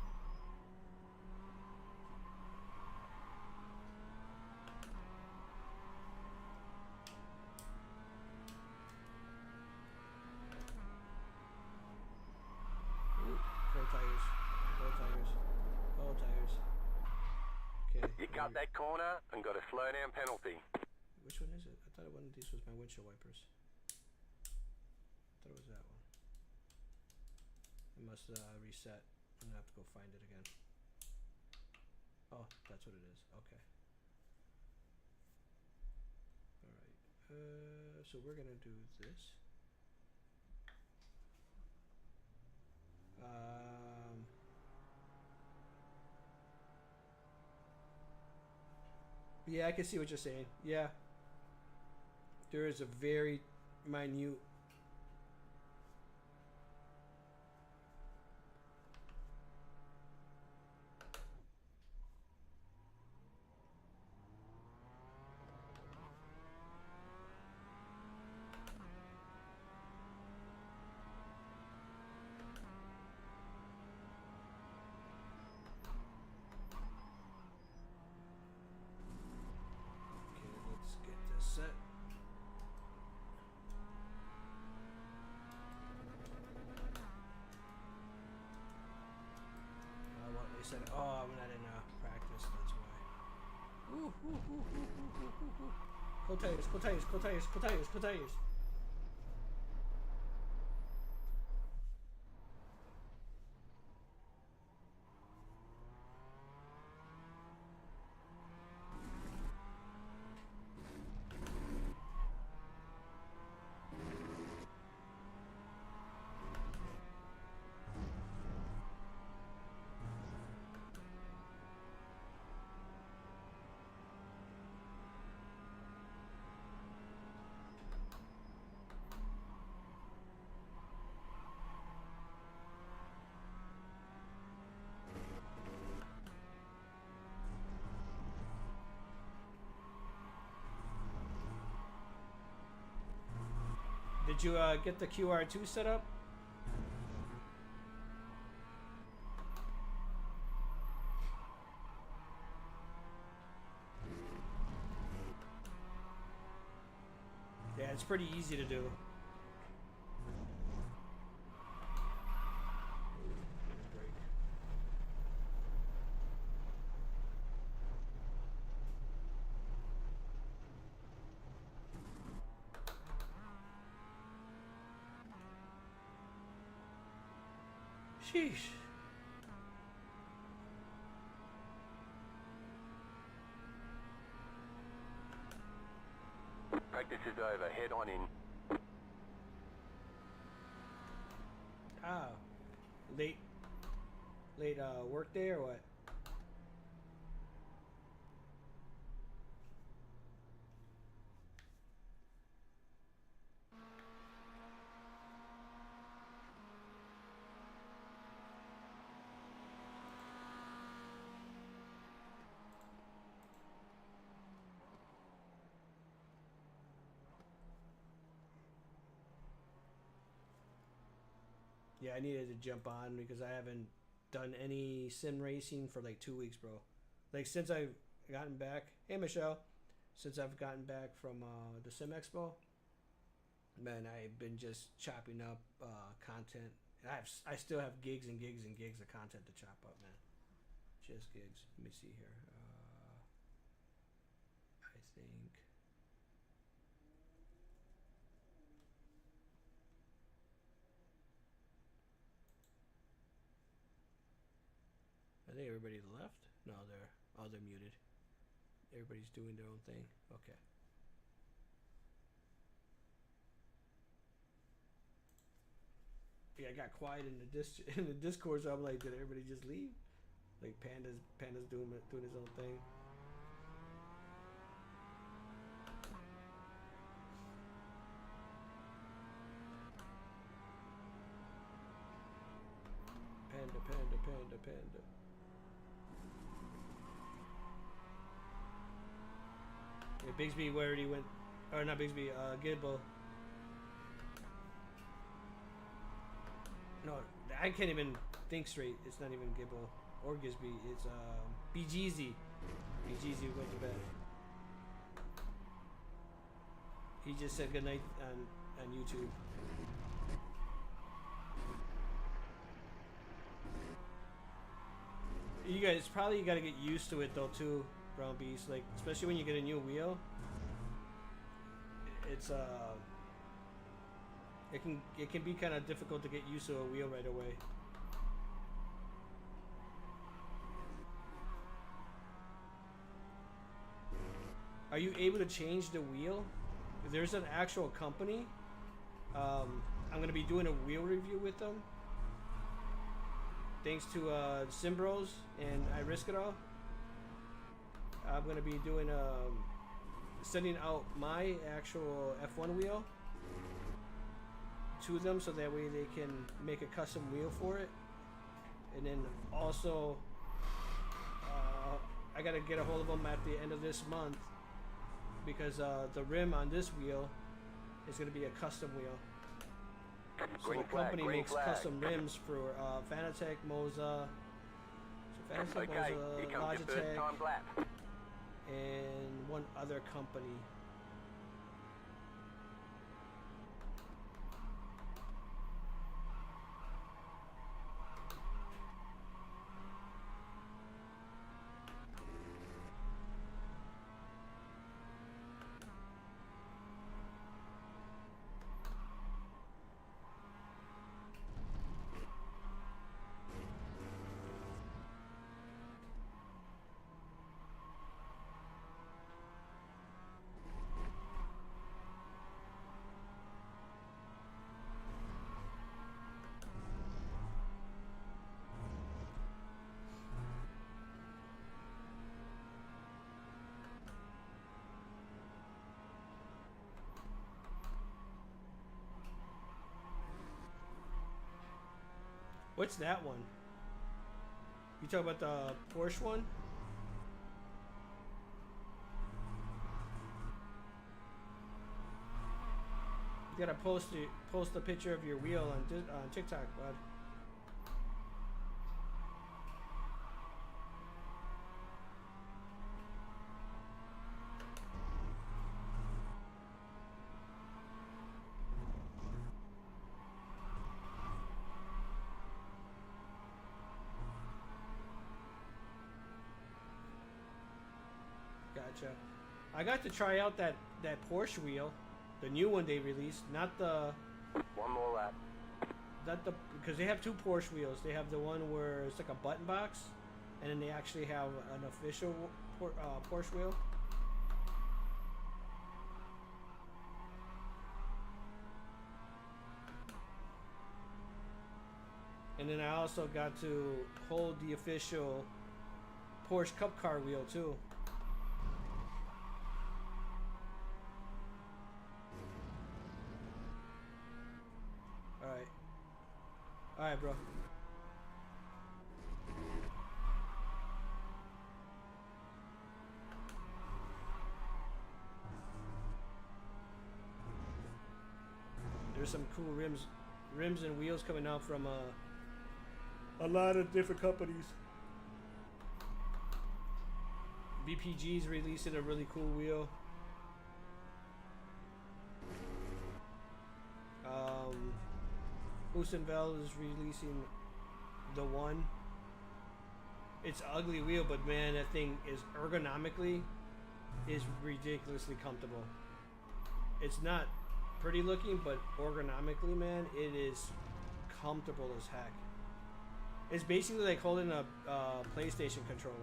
Ooh, four tires. Okay. You cut that corner and got a slow down penalty. Which one is it? I thought one of these was my windshield wipers. I thought it was that one. It must reset. I'm gonna have to go find it again. Oh, that's what it is. Okay. Alright. So we're gonna do this. Yeah, I can see what you're saying. Yeah. There is a very minute Oh, I'm not in practice, that's why. Ooh, ooh, ooh, ooh, ooh, ooh, ooh. Cold tires, cold tires, cold tires, cold tires, cold tires. Did you get the QR2 set up? Yeah, it's pretty easy to do. Sheesh. Practice is over. Head on in. Ah, late work day or what? Yeah, I needed to jump on because I haven't done any sim racing for like 2 weeks, bro. Like since I've gotten back. Hey, Michelle. Since I've gotten back from the Sim Expo, man, I've been just chopping up content. I still have gigs and gigs and gigs of content to chop up, man. Just gigs. Let me see here. I think. I think everybody's left. No, they're muted. Everybody's doing their own thing. Okay. Yeah, I got quiet in the Discord, so I'm like, did everybody just leave? Like Panda's doing his own thing. Panda. Yeah, Bigsby, where he went, or not Bigsby, Gibbo. No, I can't even think straight. It's not even Gibbo or Gisby. It's BGZ. BGZ went to bed. He just said goodnight on YouTube. You guys probably got to get used to it though too, Brown Beast. Like especially when you get a new wheel, it's it can be kind of difficult to get used to a wheel right away. Are you able to change the wheel? If there's an actual company, I'm gonna be doing a wheel review with them. Thanks to Simbros and iRiskitall. I'm gonna be doing sending out my actual F1 wheel to them so that way they can make a custom wheel for it. And then also I gotta get a hold of them at the end of this month because the rim on this wheel is gonna be a custom wheel. So the company makes custom rims for Fanatec, Moza, so Fanatec, Moza, Logitech, and one other company. What's that one? You talk about the Porsche one? You gotta post a picture of your wheel on TikTok, bud. Gotcha. I got to try out that Porsche wheel, the new one they released, not the. One more lap. Not the, because they have two Porsche wheels. They have the one where it's like a button box, and then they actually have an official Porsche wheel. And then I also got to hold the official Porsche Cup Car wheel too. Alright, bro. There's some cool rims and wheels coming out from a lot of different companies. VPG's releasing a really cool wheel. Nextlevel is releasing the one. It's an ugly wheel, but man, that thing is ergonomically is ridiculously comfortable. It's not pretty looking, but ergonomically, man, it is comfortable as heck. It's basically like holding a PlayStation controller.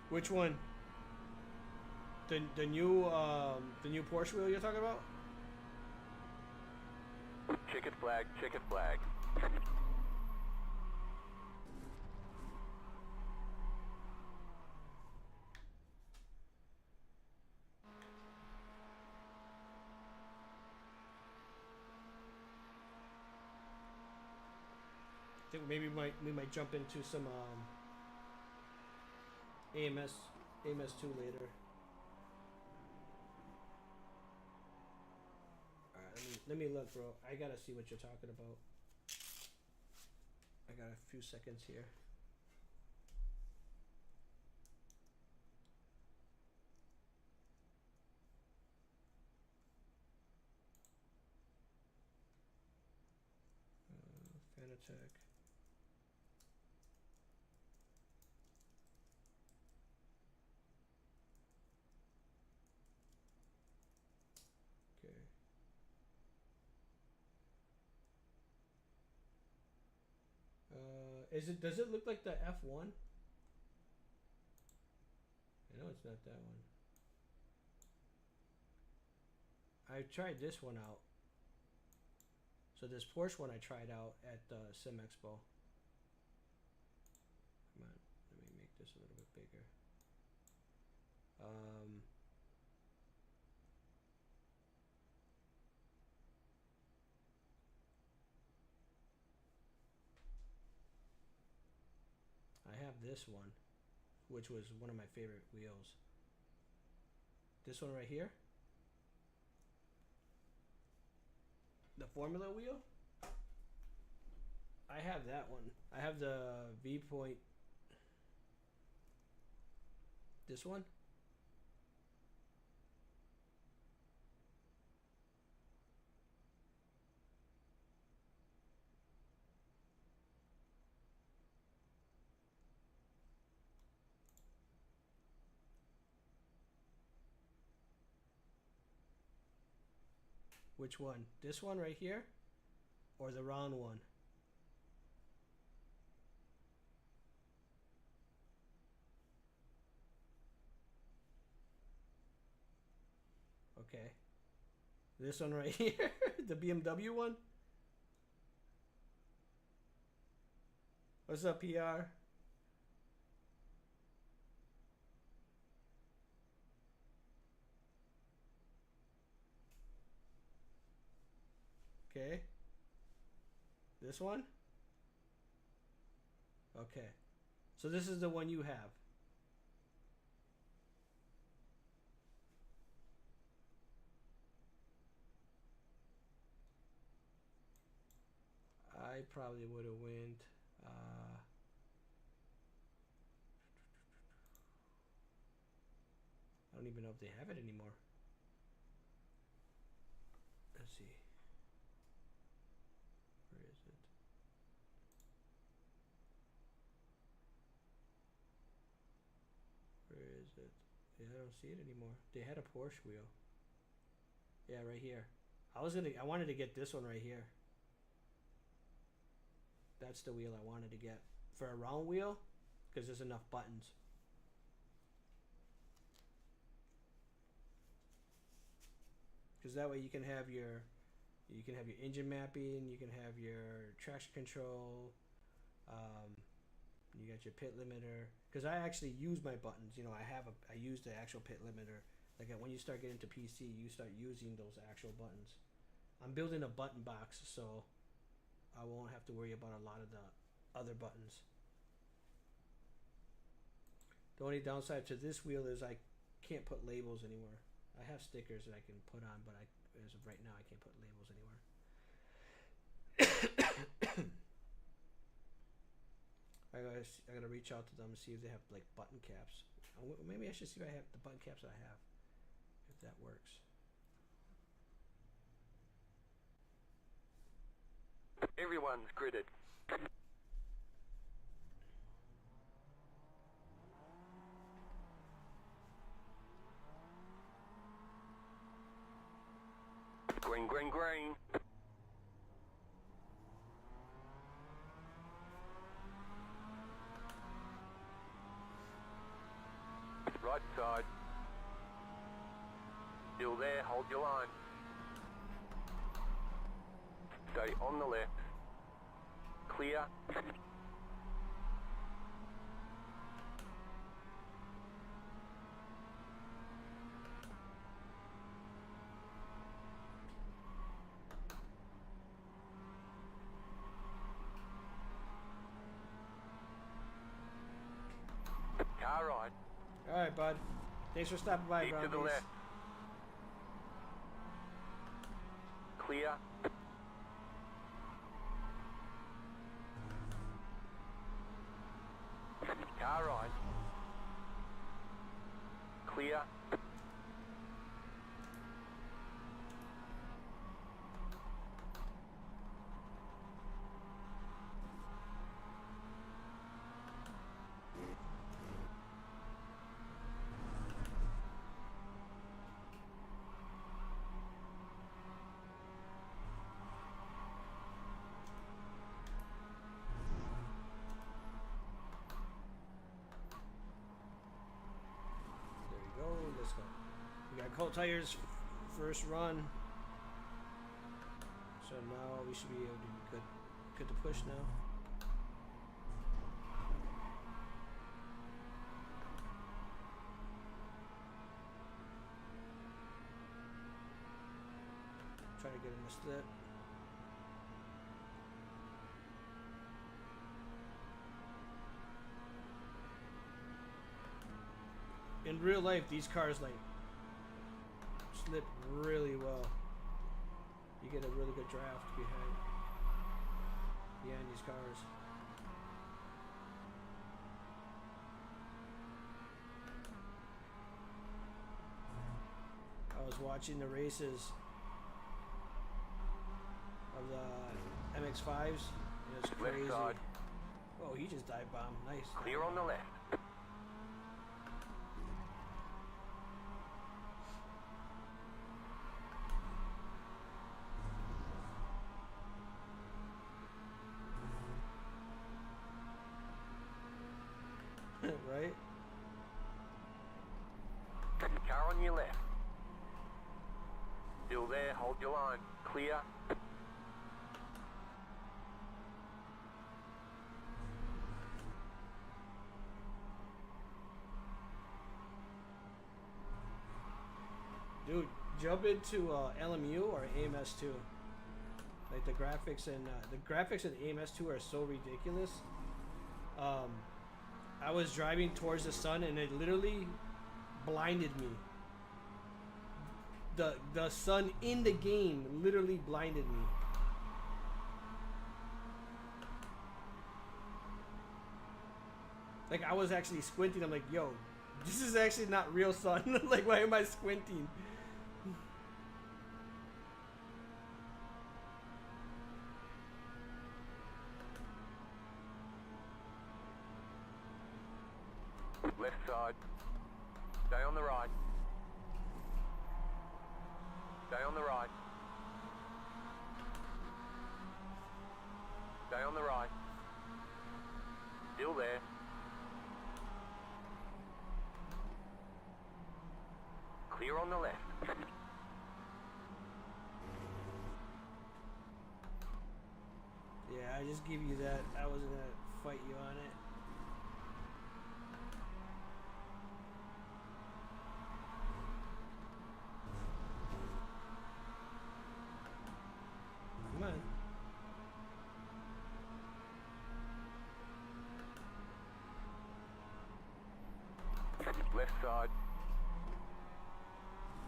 Which one? The new Porsche wheel you're talking about? Chicken flag, chicken flag. I think maybe we might jump into some AMS 2 later. Alright, let me look, bro. I gotta see what you're talking about. I got a few seconds here. Fanatec. Does it look like the F1? I know it's not that one. I tried this one out. So this Porsche one I tried out at Sim Expo. Come on, let me make this a little bit bigger. I have this one, which was one of my favorite wheels. This one right here. The Formula wheel. I have that one. I have the V point. This one. Which one? This one right here? Or the round one? Okay. This one right here? The BMW one? What's up, PR? Okay. This one? Okay. So this is the one you have. I probably would have went I don't even know if they have it anymore. Let's see. Where is it? Where is it? Yeah, I don't see it anymore. They had a Porsche wheel. Yeah, right here. I wanted to get this one right here. That's the wheel I wanted to get for a round wheel because there's enough buttons. Because that way you can have your engine mapping, you can have your traction control, you got your pit limiter. Because I actually use my buttons. You know, I use the actual pit limiter. Like when you start getting to PC, you start using those actual buttons. I'm building a button box, so I won't have to worry about a lot of the other buttons. The only downside to this wheel is I can't put labels anywhere. I have stickers that I can put on, but as of right now, I can't put labels anywhere. I gotta reach out to them and see if they have like button caps. Maybe I should see if I have the button caps that I have, if that works. Everyone's gridded. Green, green, green. Right side. Still there, hold your line. Stay on the left. Clear. Car right. All right, bud. Thanks for stopping by, Keep to the Brownies. left. Clear. Car right. Clear. There you go. Let's go. We got cold tires first run. So now we should be able to be good to push now. Try to get in the slip. In real life, these cars like slip really well. You get a really good draft behind these cars. I was watching the races of the MX-5s, and it's crazy. Left side. Oh, he just dive bombed. Nice. Clear on the left. Right? Car on your left. Still there, hold your line. Clear. Dude, jump into LMU or AMS2. Like the graphics in AMS2 are so ridiculous. I was driving towards the sun and it literally blinded me. The sun in the game literally blinded me. Like I was actually squinting. I'm like, yo, this is actually not real sun. Like, why am I squinting? Left side. Stay on the right. Stay on the right. Stay on the right. Still there. Clear on the left. Yeah, I just give you that. I wasn't gonna fight you on it. Come on. Left side.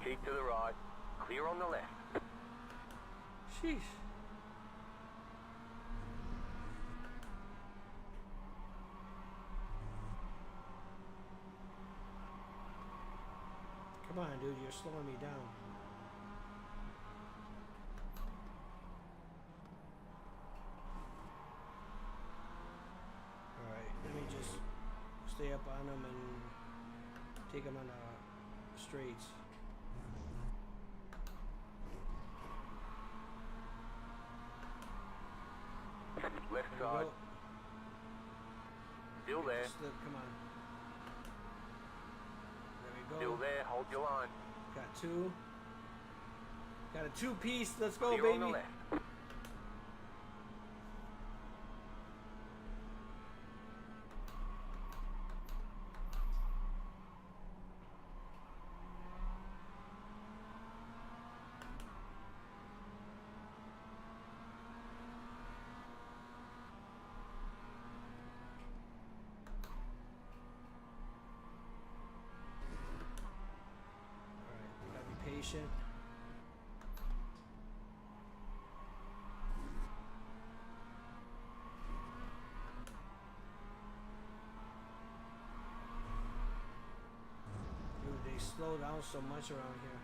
Keep to the right. Clear on the left. Sheesh. Come on, dude, you're slowing me down. Alright, let me just stay up on them and take them on straights. Left side. Still there. Slip, come on. There we go. Still there. Hold your line. Got two. Got a two-piece. Let's go, Clear baby. on the left. Patient. Dude, they slow down so much around here.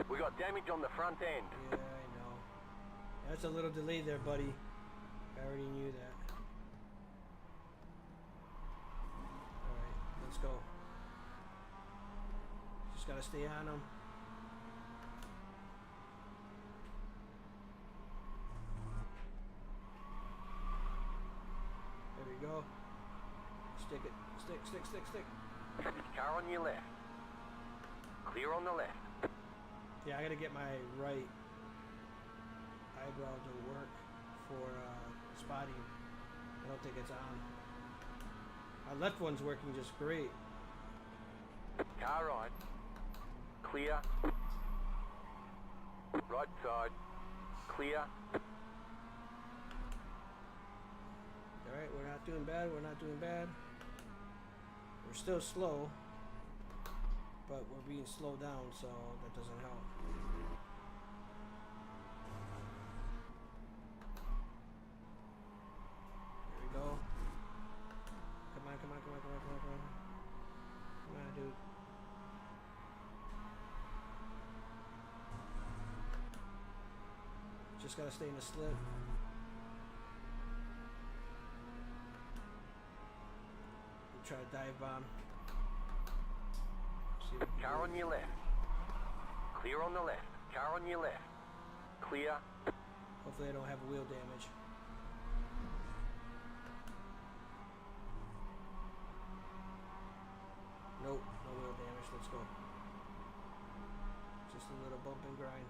We got damage on the front end. Yeah, I know. That's a little delay there, buddy. I already knew that. Alright, let's go. Just gotta stay on them. There we go. Stick it. Stick. Car on your left. Clear on the left. Yeah, I gotta get my right eyebrow to work for spotting. I don't think it's on. My left one's working just great. Car right. Clear. Right side. Clear. Alright, we're not doing bad. We're still slow, but we're being slowed down, so that doesn't help. Here we go. Come on. Come on, dude. Just gotta stay in the slip. Try to dive bomb. Car on your left. Clear on the left. Car on your left. Clear. Hopefully I don't have wheel damage. Nope, no wheel damage. Let's go. Just a little bump and grind.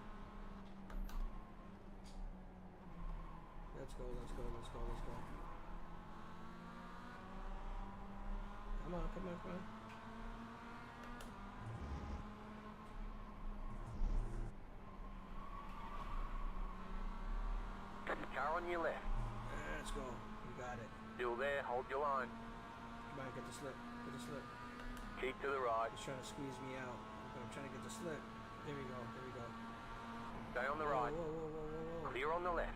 Let's go, let's go, let's go, let's go. Come on, come on, come on. Car on your left. Let's go. You got it. Still there, hold your line. Come on, get the slip. Get the slip. Keep to the right. He's trying to squeeze me out. But I'm trying to get the slip. There we go, there we go. Stay on the Whoa, right. whoa, whoa, whoa, whoa, whoa. Clear on the left.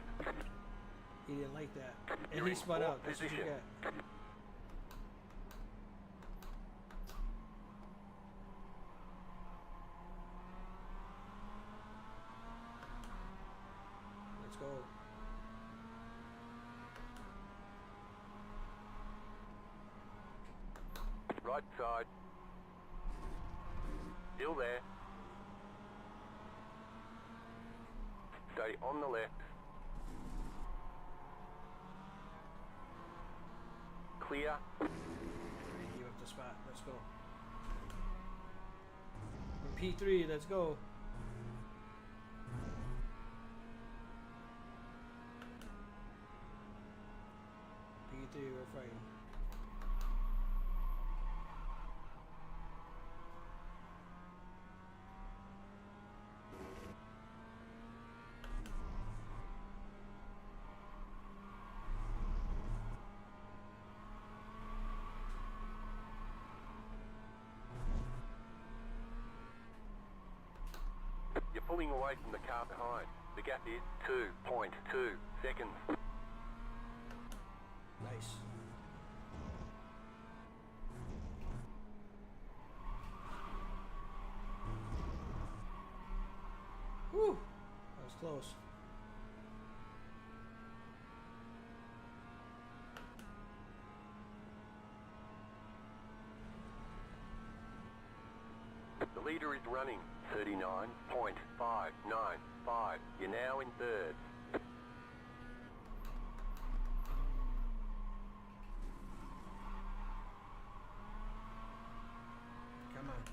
He didn't like that. And You're he in spun fourth out. That's what you position. get. Let's go. Right side. Still there. Stay on the left. Clear. Give up the spot. Let's go. P3, let's go. P3, we're fighting. You're pulling away from the car behind. The gap is 2.2 seconds. Nice. Whew, that was close. The leader is running 39.595. You're now in third. Come on.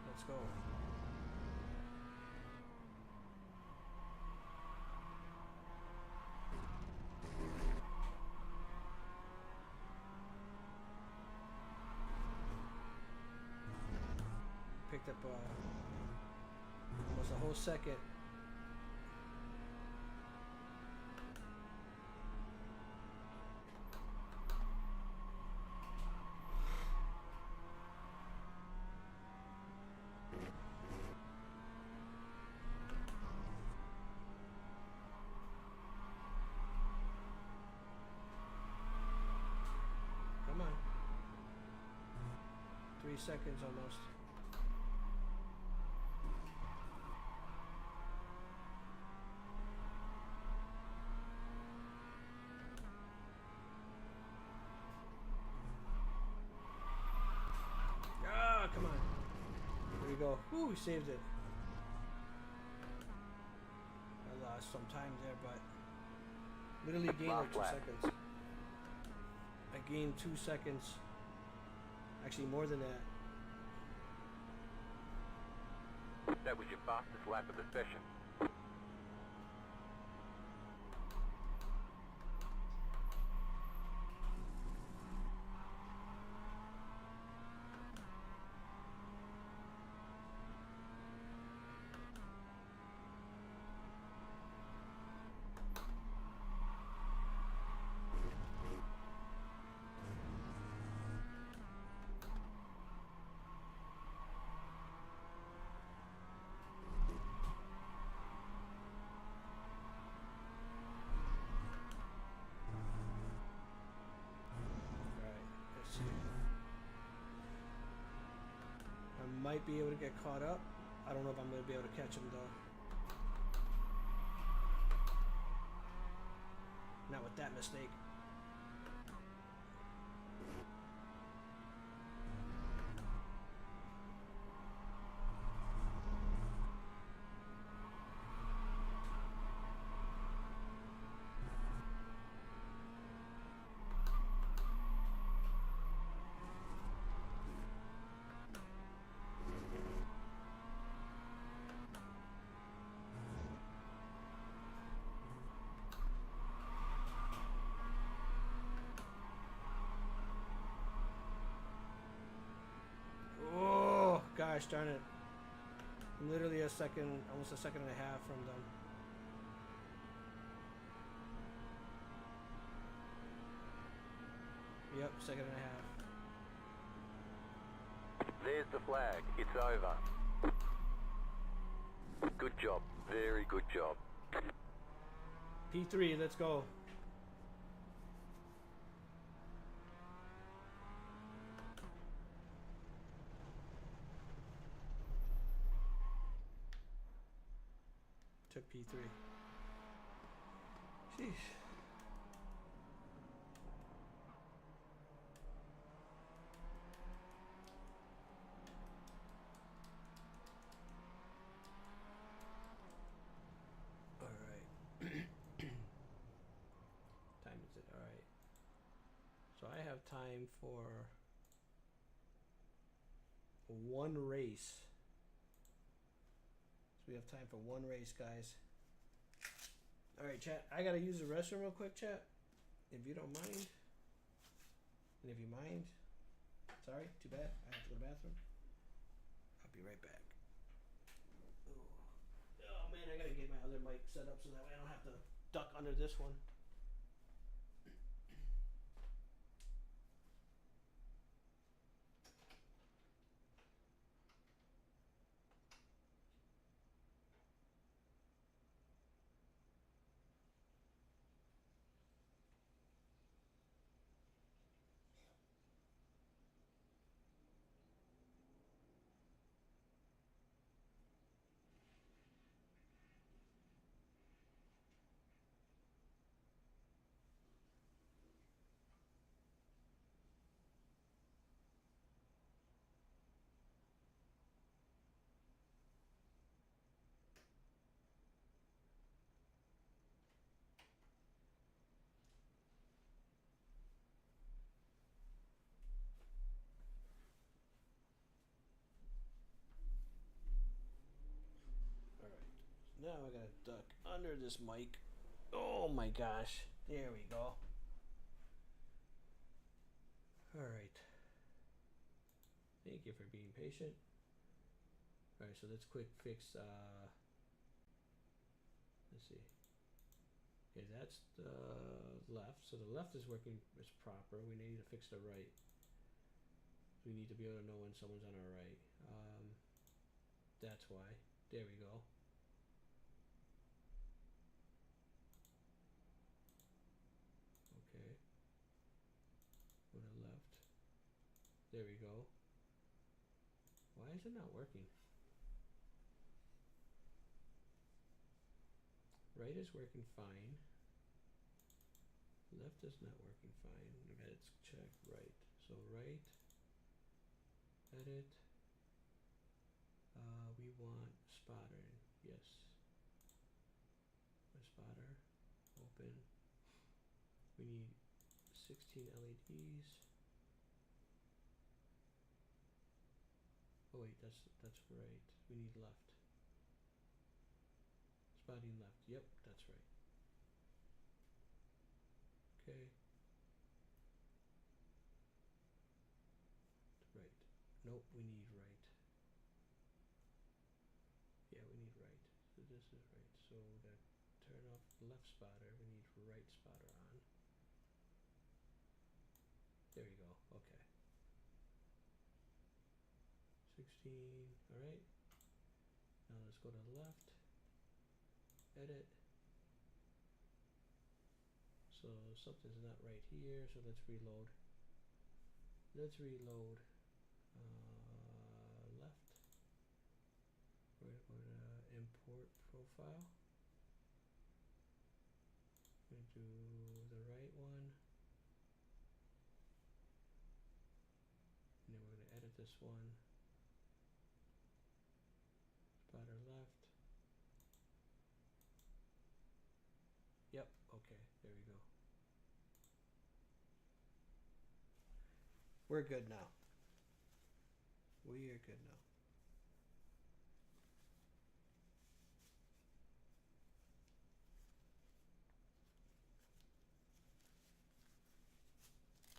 Let's go. Picked up almost a whole second. Come on. 3 seconds almost. Ah, come on. There we go. Whew, we saved it. I lost some time there, but literally gained like 2 Last lap. seconds. I gained 2 seconds. Actually, more than that. That was your fastest lap of the session. I might be able to get caught up. I don't know if I'm going to be able to catch him though. Not with that mistake. Gosh darn it. I'm literally a second, almost a second and a half from them. Yep, second and a half. There's the flag. It's over. Good job. Very good job. P3, let's go. Took P3. Sheesh. Time is it? All right. So I have time for one race. So we have time for one race, guys. All right, chat. I gotta use the restroom real quick, chat. If you don't mind. And if you mind, sorry, too bad. I have to go to the bathroom. I'll be right back. Oh man, I gotta get my other mic set up so that way I don't have to duck under this one. Now I gotta duck under this mic. Oh my gosh. There we go. Alright. Thank you for being patient. Alright, so let's quick fix let's see. Okay, that's the left. So the left is working as proper. We need to fix the right. We need to be able to know when someone's on our right. That's why. There we go. Okay. Go to left. There we go. Why is it not working? Right is working fine. Left is not working fine. Okay, let's check right. So right. Edit. We want spotter. Yes. A spotter. Open. We need 16 LEDs. Oh wait, that's right. We need left. Spotting left. Yep, that's right. Okay. Right. Nope, we need right. Yeah, we need right. So this is right. So we gotta turn off left spotter. We need right spotter on. There you go. Okay. 16. Alright. Now let's go to the left. Edit. So something's not right here, so let's reload. Let's reload. Left. We're gonna go to import profile. We're gonna do the right one. And then we're gonna edit this one. Spotter left. Yep, okay, there we go. We're good now. We are good now.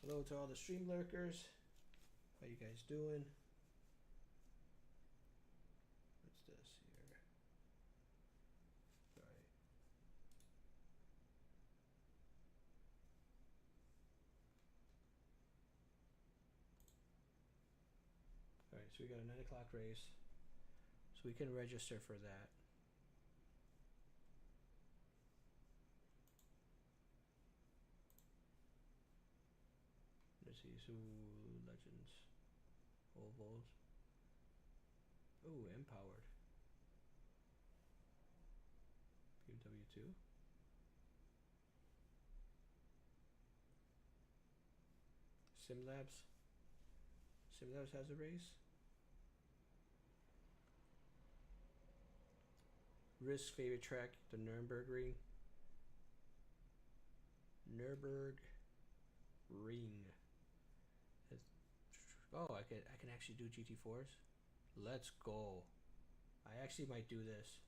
Hello to all the stream lurkers. How you guys doing? Alright, so we got a 9 o'clock race. So we can register for that. Let's see, so legends, ovals. Oh, empowered. BMW 2. Simlabs. Simlabs has a race. Risk favorite track, the Nürburgring. Nürburgring. Oh, I can actually do GT4s. Let's go. I actually might do this.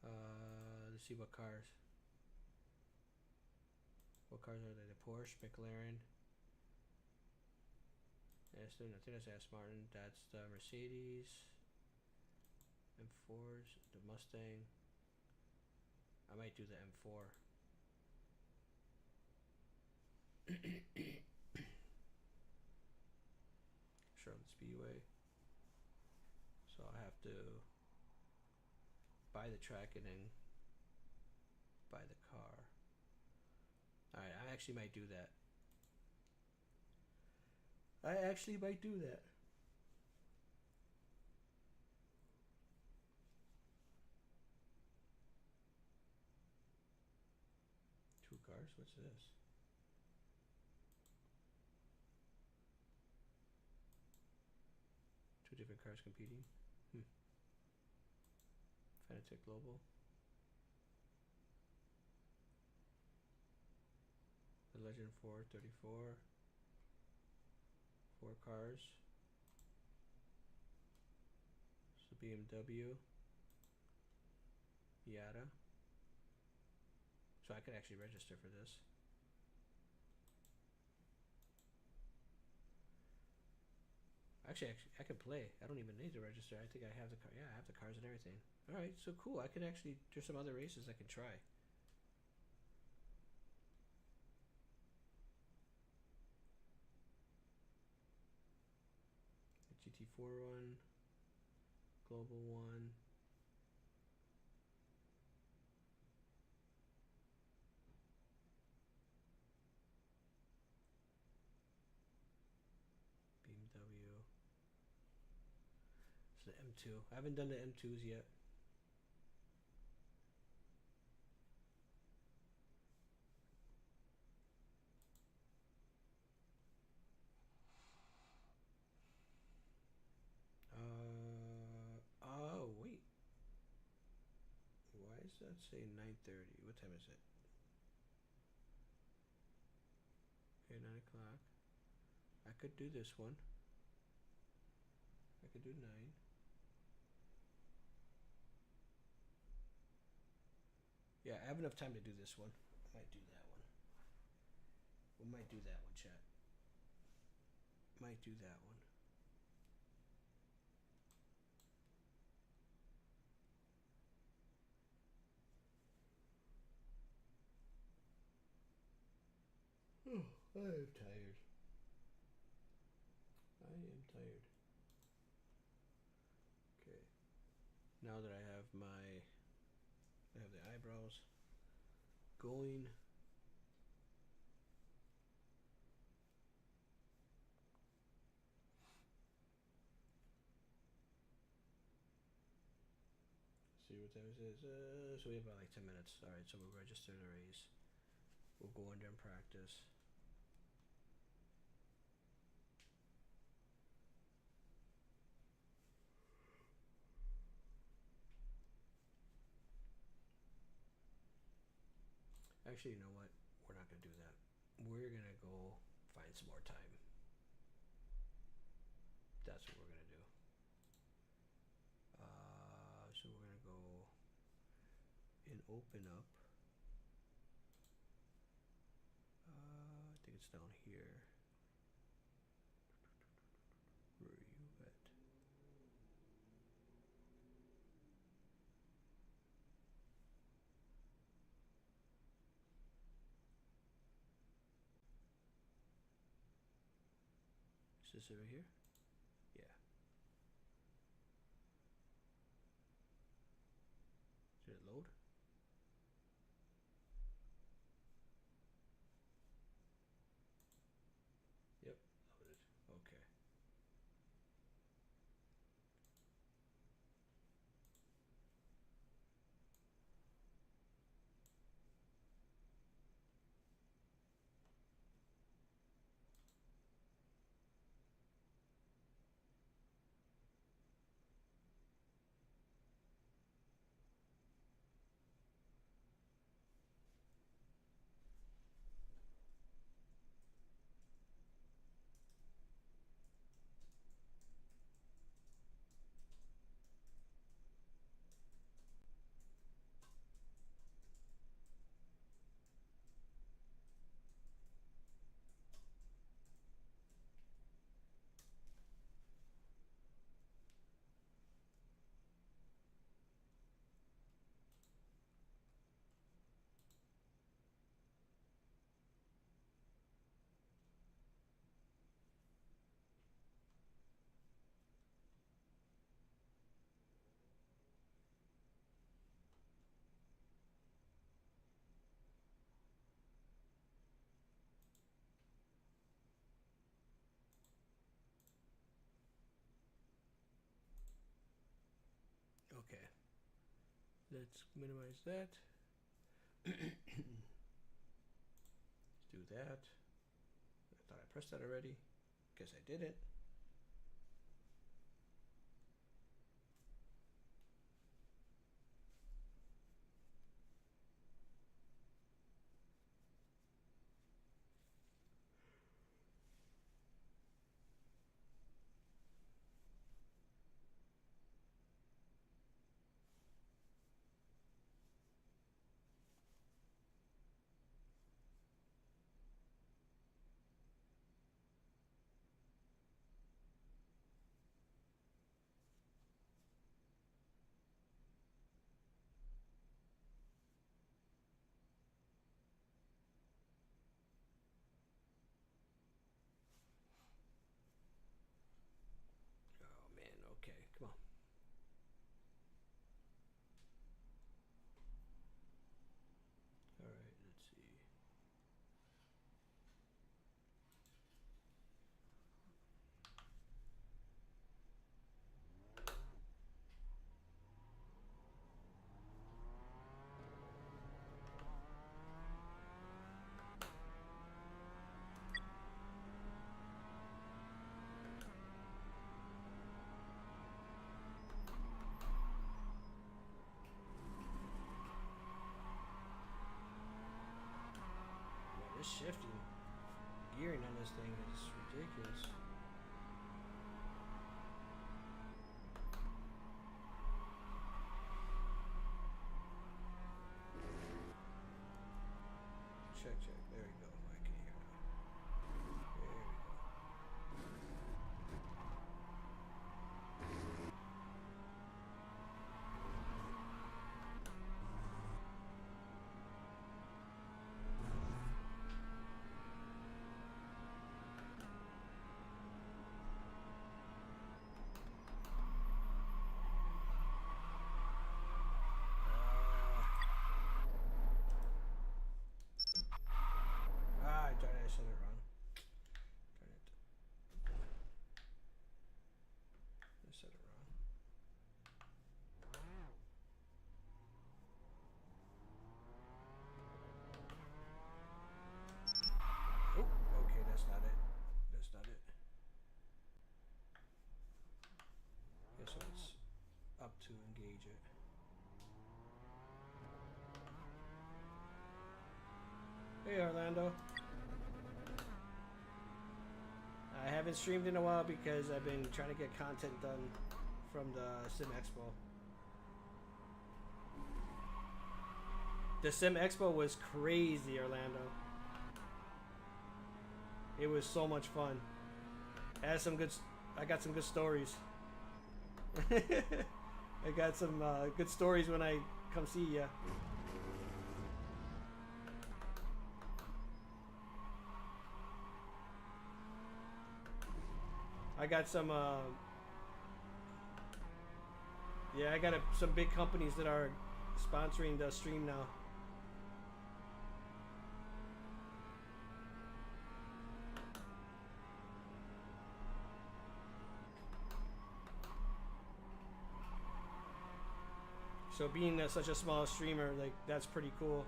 Let's see what cars. What cars are they? The Porsche, McLaren. Aston, I think that's Aston Martin. That's the Mercedes. M4s, the Mustang. I might do the M4. Charlotte Speedway. So I have to buy the track and then buy the car. Alright, I actually might do that. Two cars? What's this? Two different cars competing? Fanatec Global. The Legend 434. 4 cars. So BMW. Yada. So I could actually register for this. Actually, I can play. I don't even need to register. I think I have the car. Yeah, I have the cars and everything. All right, so cool. I could actually. There's some other races I can try. The GT4 one, Global one. BMW. It's the M2. I haven't done the M2s yet. Oh wait. Why does that say 9:30? What time is it? Okay, 9 o'clock. I could do this one. I could do 9. Yeah, I have enough time to do this one. I might do that one. We might do that one, chat. Might do that one. Oh, I am tired. I am tired. Okay. Now that I have the eyebrows going. See what time it is. So we have about like 10 minutes. Alright, so we'll register the race. We'll go in there and practice. Actually, you know what? We're not going to do that. We're going to go find some more time. That's what we're going to do. So we're going to go and open up. I think it's down here. Where are you at? Is this over here? let's minimize that. Let's do that. I thought I pressed that already. Guess I didn't. Oh man, okay, come on. All right, let's see. Man, this shifting, gearing on this thing is ridiculous. Check, check. There we go. I can hear now. There we go. I tried to set it wrong. Darn it. I said it wrong. Oh, okay, that's not it. That's not it. Yeah, so it's up to engage it. Hey, Orlando. I haven't streamed in a while because I've been trying to get content done from the Sim Expo. The Sim Expo was crazy, Orlando. It was so much fun. I got some good stories. I got some good stories when I come see ya. I got some, yeah, I got some big companies that are sponsoring the stream now. So being such a small streamer, like, that's pretty cool.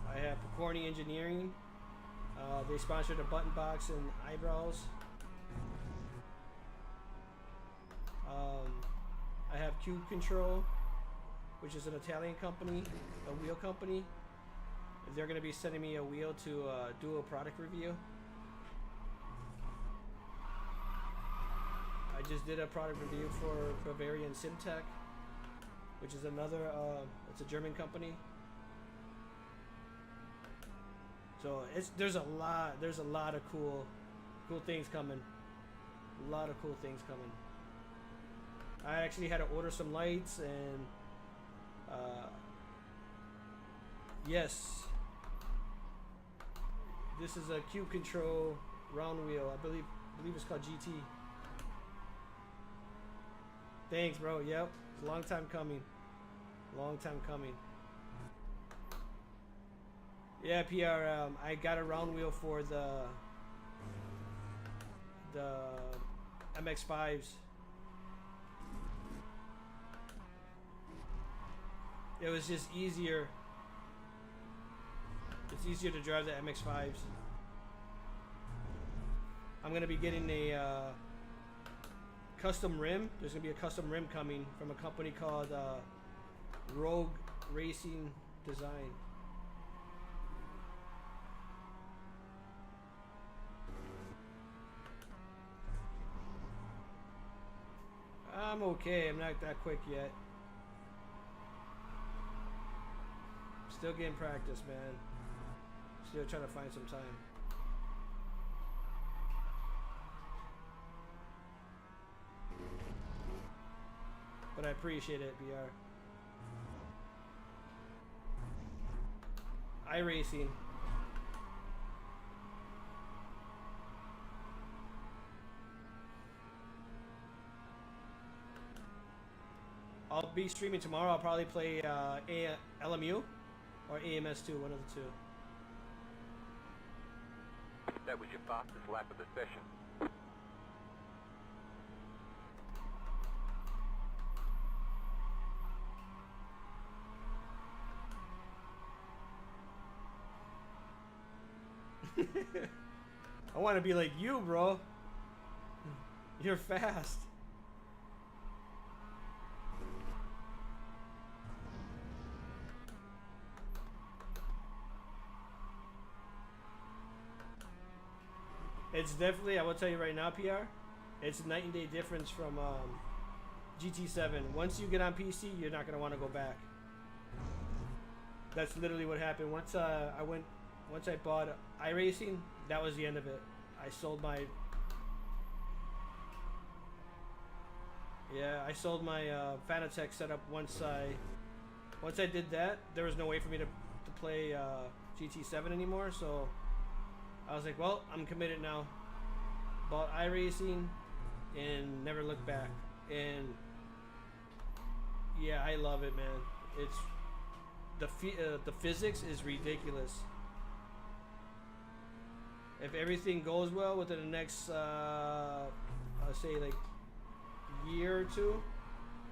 I have Picorni Engineering. They sponsored a button box and eyebrows. I have Cube Control, which is an Italian company, a wheel company. They're going to be sending me a wheel to do a product review. I just did a product review for Bavarian Simtech, which is another, it's a German company. So there's a lot of cool things coming. A lot of cool things coming. I actually had to order some lights and yes, this is a Cube Control round wheel. I believe it's called GT. Thanks, bro. Yep, long time coming. Long time coming. Yeah, PR. I got a round wheel for the MX5s. It was just easier. It's easier to drive the MX5s. I'm gonna be getting a custom rim. There's gonna be a custom rim coming from a company called Rogue Racing Design. I'm okay. I'm not that quick yet. Still getting practice, man. Still trying to find some time. But I appreciate it, BR. iRacing. I'll be streaming tomorrow. I'll probably play LMU or AMS2, one of the two. That was your fastest lap of the session. I want to be like you, bro. You're fast. It's definitely, I will tell you right now, PR, it's a night and day difference from GT7. Once you get on PC, you're not going to want to go back. That's literally what happened. Once I bought iRacing, that was the end of it. I sold my Fanatec setup. Once I did that, there was no way for me to play GT7 anymore, so I was like, well, I'm committed now. Bought iRacing and never looked back. And yeah, I love it, man. It's the physics is ridiculous. If everything goes well within the next, I'll say like year or two,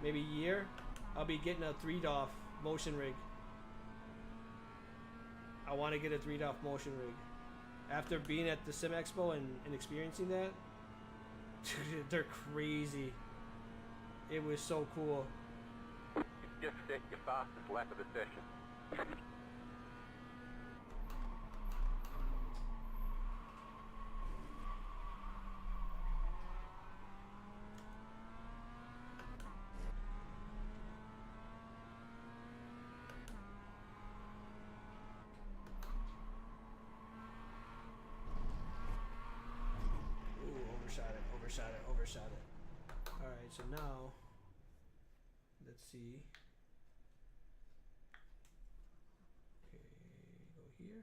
maybe year, I'll be getting a 3-DOF motion rig. I want to get a 3-DOF motion rig. After being at the Sim Expo and experiencing that, dude, they're crazy. It was so cool. You just set your fastest lap of the session. Overshot it. Alright, so now let's see. Okay, go here.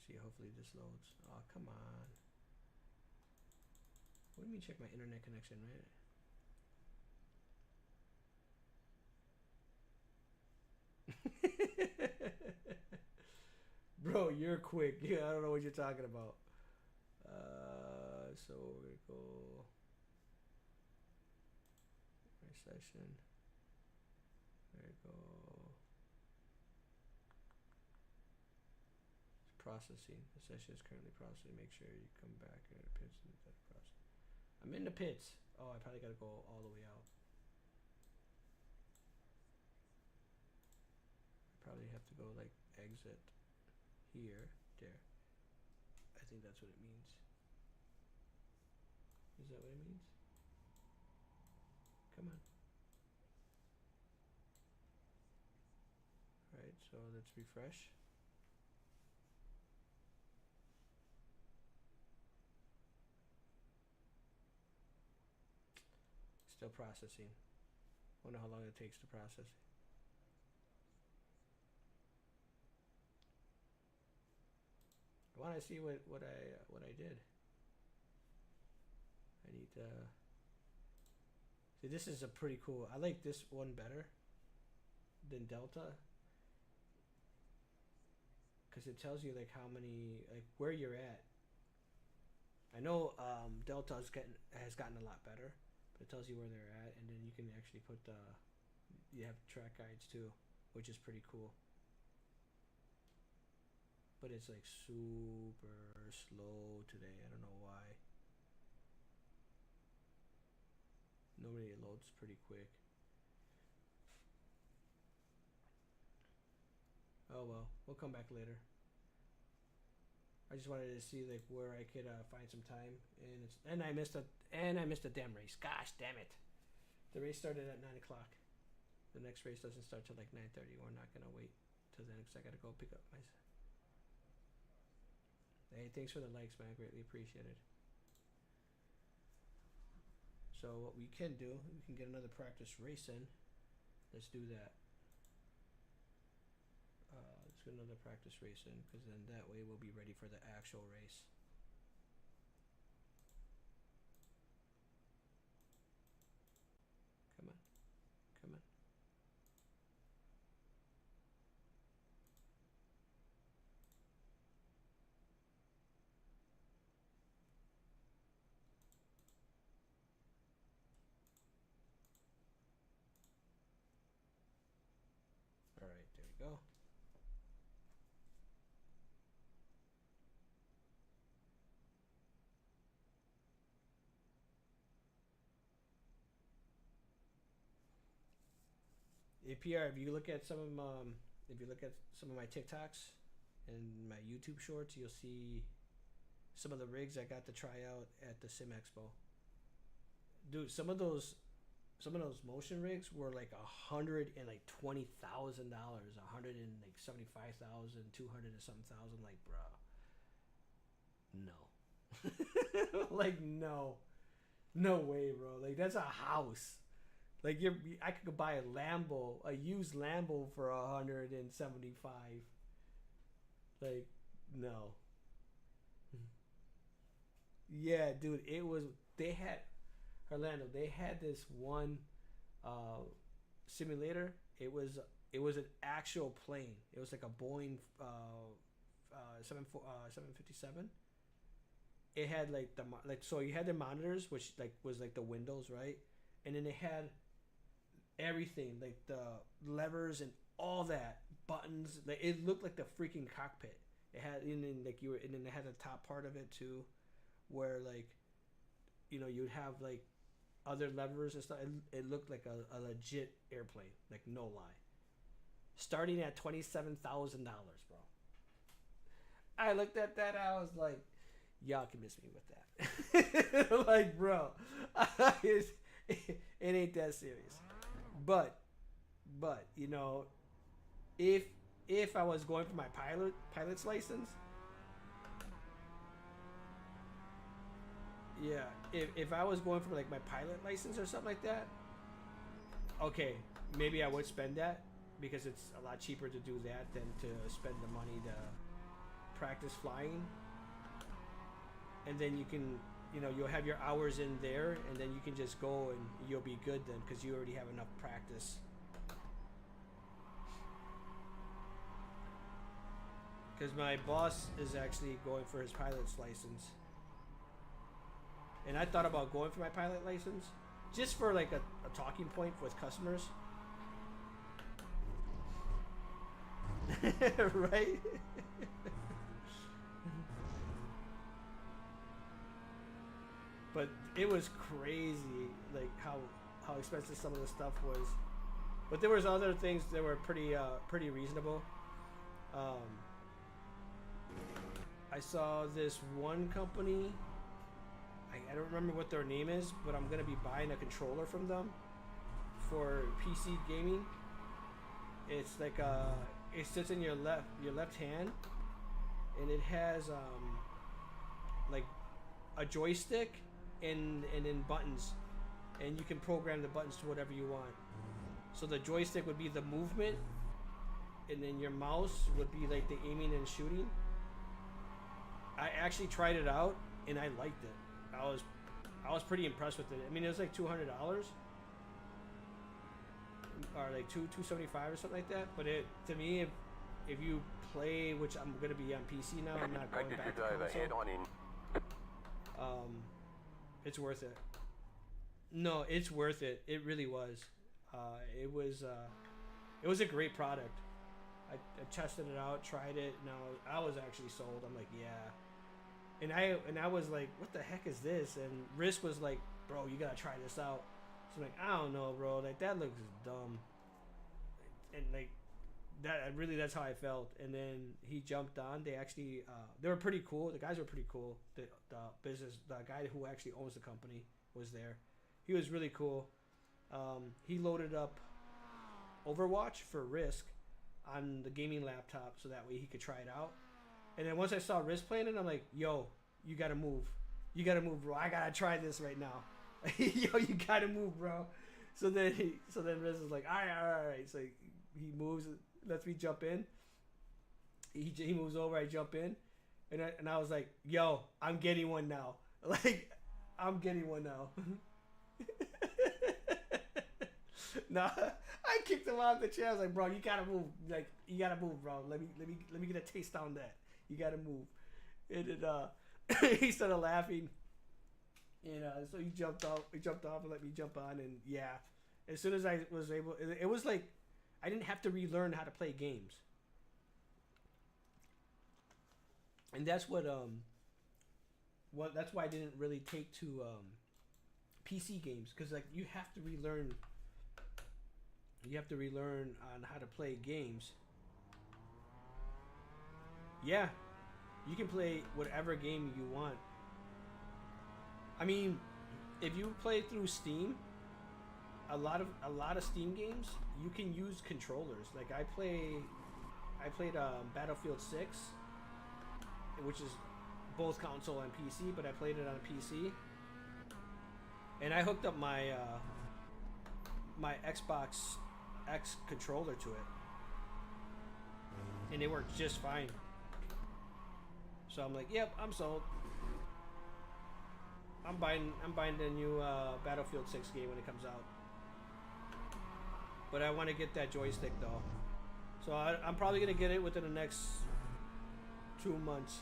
See, hopefully this loads. Oh, come on. What do you mean check my internet connection, right? Bro, you're quick. Yeah, I don't know what you're talking about. So we're gonna go my session. There you go. It's processing. The session is currently processing. Make sure you come back in the pits and that process. I'm in the pits. Oh, I probably gotta go all the way out. Probably have to go like exit here, there. I think that's what it means. Is that what it means? Come on. Alright, so let's refresh. Still processing. Wonder how long it takes to process. I want to see what I did. I need to see. This is a pretty cool. I like this one better than Delta. because it tells you like how many, like where you're at. I know Delta's has gotten a lot better, but it tells you where they're at, and then you can actually put you have track guides too, which is pretty cool. But it's like super slow today. I don't know why. Normally it loads pretty quick. Oh well, we'll come back later. I just wanted to see like where I could find some time, and I missed a damn race. Gosh damn it! The race started at 9 o'clock. The next race doesn't start till like 9:30. We're not gonna wait till then because I gotta go pick up my. Hey, thanks for the likes, man. Greatly appreciated. So what we can do, we can get another practice race in. Let's do that. Let's get another practice race in, because then that way we'll be ready for the actual race. Come on. Come on. All right, there we go. APR, if you look at some of my TikToks and my YouTube shorts, you'll see some of the rigs I got to try out at the Sim Expo. Dude, some of those motion rigs were like $120,000, $175,000, 200 and something thousand. Like, bro, no, like no way, bro. Like that's a house. Like I could buy a used Lambo for 175. Like, no. Yeah, dude, they had this one simulator. It was an actual plane. It was like a Boeing 757. It had so you had the monitors, which like was like the windows, right? And then it had everything, like the levers and all that, buttons. Like it looked like the freaking cockpit. It had, and then it had the top part of it too, where like, you'd have like other levers and stuff. It looked like a legit airplane, like no lie. Starting at $27,000, bro. I looked at that. I was like, y'all can miss me with that. Like, bro, it ain't that serious. But if I was going for my pilot's license, yeah, if I was going for like my pilot license or something like that, okay, maybe I would spend that, because it's a lot cheaper to do that than to spend the money to practice flying. And then you can, you'll have your hours in there, and then you can just go and you'll be good then, because you already have enough practice. Because my boss is actually going for his pilot's license. And I thought about going for my pilot license, just for like a talking point with customers. Right? But it was crazy, like how expensive some of the stuff was. But there was other things that were pretty reasonable. I saw this one company. I don't remember what their name is, but I'm gonna be buying a controller from them for PC gaming. It's like it sits in your left hand, and it has like a joystick and then buttons, and you can program the buttons to whatever you want. So the joystick would be the movement, and then your mouse would be like the aiming and shooting. I actually tried it out and I liked it. I was pretty impressed with it. I mean, it was like $200 or like $275 or something like that. But to me, if you play, which I'm gonna be on PC now, I'm not going Practice back is to over. Head console. on in. It's worth it. No, it's worth it. It really was. It was a great product. I tested it out, tried it. Now I was actually sold. I'm like, yeah. And I was like, what the heck is this? And Risk was like, bro, you gotta try this out. So I'm like, I don't know, bro. Like that looks dumb. And like that, really, that's how I felt. And then he jumped on. They actually, they were pretty cool. The guys were pretty cool. The guy who actually owns the company was there. He was really cool. He loaded up Overwatch for Risk on the gaming laptop so that way he could try it out. And then once I saw Risk playing it, I'm like, yo, you gotta move. You gotta move, bro. I gotta try this right now. Yo, you gotta move, bro. So then Risk is like, all right. So he moves, lets me jump in. He moves over, I jump in. And I was like, yo, I'm getting one now. Like, I'm getting one now. Nah, I kicked him out of the chair. I was like, bro, you gotta move. Like, you gotta move, bro. Let me get a taste on that. You gotta move. And it, he started laughing. And so he jumped off and let me jump on. And yeah, as soon as I was able, it was like I didn't have to relearn how to play games. And that's that's why I didn't really take to PC games, because like you have to relearn. You have to relearn on how to play games. Yeah, you can play whatever game you want. I mean, if you play through Steam, a lot of Steam games you can use controllers. Like I played Battlefield 6, which is both console and PC, but I played it on a PC, and I hooked up my my Xbox X controller to it, and it worked just fine. So I'm like, yep, I'm sold. I'm buying the new Battlefield 6 game when it comes out. But I want to get that joystick though, so I'm probably gonna get it within the next 2 months.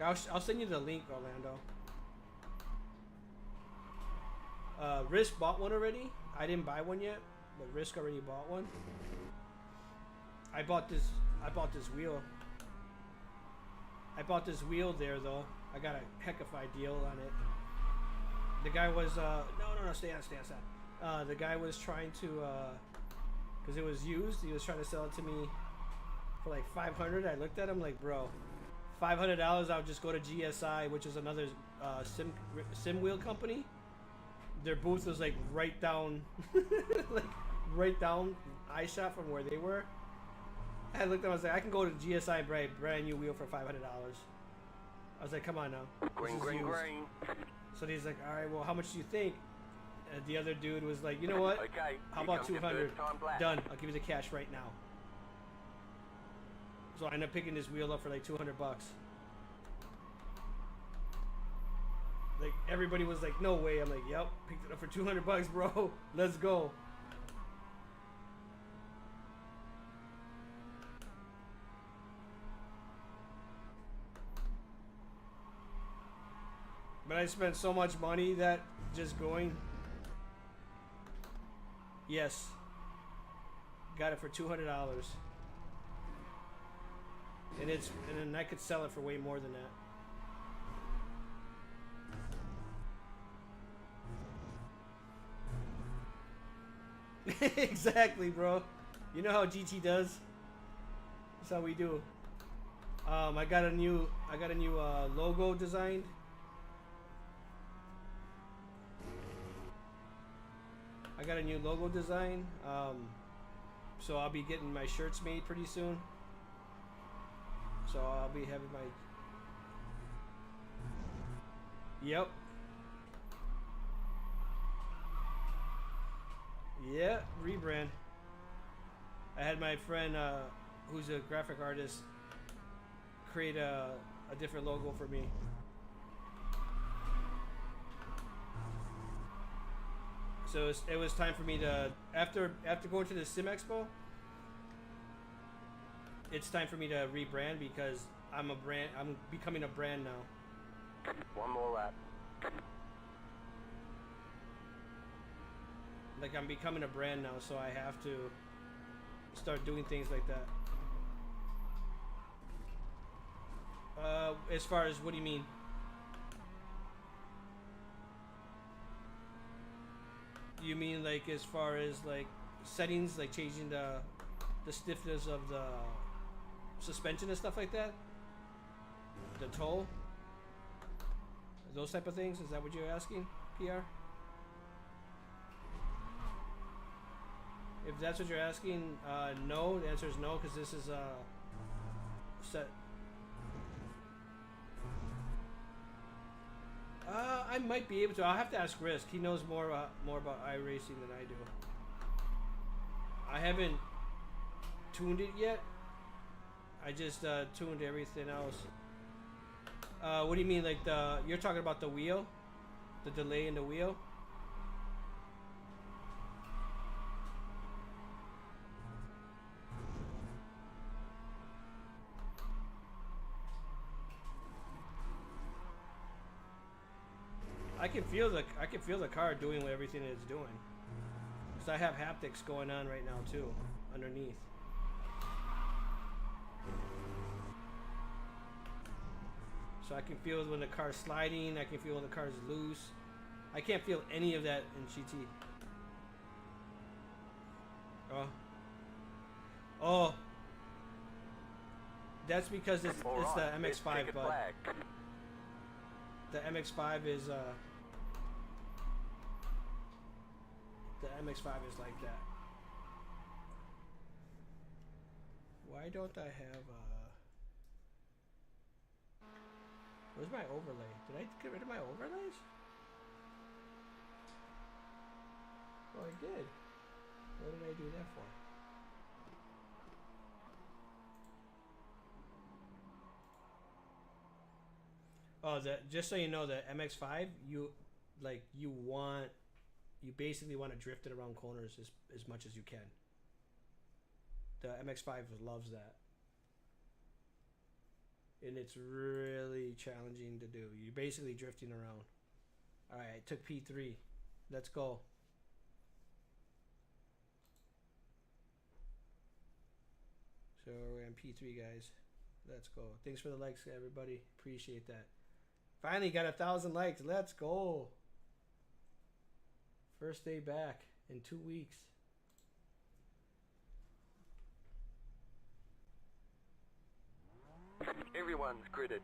I'll send you the link, Orlando. Risk bought one already. I didn't buy one yet, but Risk already bought one. I bought this wheel. I bought this wheel there though. I got a heck-of-a deal on it. The guy was no, stay on. The guy was trying to, because it was used. He was trying to sell it to me for like $500. I looked at him like, bro, $500. I'll just go to GSI, which is another sim wheel company. Their booth was like right down, like right down iShop from where they were. I looked at him, I was like, I can go to GSI and buy a brand new wheel for $500. I was like, come on now. Green. So he's like, all right, well, how much do you think? And the other dude was like, you know what? Okay. How about 200? Done. I'll give you the cash right now. So I ended up picking this wheel up for like $200. Like everybody was like, no way. I'm like, yep, picked it up for $200, bro. Let's go. But I spent so much money that just going. Yes. Got it for $200. And then I could sell it for way more than that. Exactly, bro. You know how GT does. That's how we do. I got a new logo designed. I got a new logo design. So I'll be getting my shirts made pretty soon. So I'll be having my. Yep. Yeah, rebrand. I had my friend, who's a graphic artist, create a different logo for me. So it was time for me to, after going to the Sim Expo, it's time for me to rebrand because I'm becoming a brand now. One more lap. Like I'm becoming a brand now, so I have to start doing things like that. As far as what do you mean? You mean like as far as like settings, like changing the stiffness of the suspension and stuff like that? The toe? Those type of things? Is that what you're asking, PR? If that's what you're asking, no. The answer is no, because this is set. I might be able to. I'll have to ask Risk. He knows more about iRacing than I do. I haven't tuned it yet. I just tuned everything else. What do you mean, like you're talking about the wheel? The delay in the wheel? I can feel the car doing what everything it's doing. Cause I have haptics going on right now too, underneath. So I can feel when the car's sliding. I can feel when the car's loose. I can't feel any of that in GT. Oh. That's because it's the MX-5, bud. The MX-5 is the MX-5 is like that. Why don't I have where's my overlay? Did I get rid of my overlays? Oh, I did. What did I do that for? Oh, just so you know, the MX-5, you basically want to drift it around corners as much as you can. The MX-5 loves that. And it's really challenging to do. You're basically drifting around. Alright, I took P3. Let's go. So we're on P3, guys. Let's go. Thanks for the likes, everybody. Appreciate that. Finally got 1,000 likes. Let's go. First day back in 2 weeks. Everyone's gridded.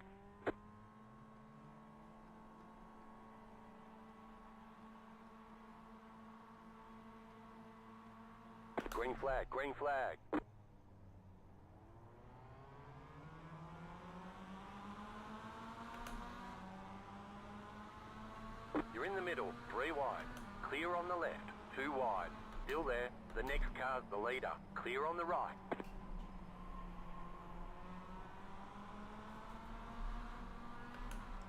Green flag, green flag. You're in the middle, 3 wide. Clear on the left, 2 wide. Still there, the next car's the leader. Clear on the right.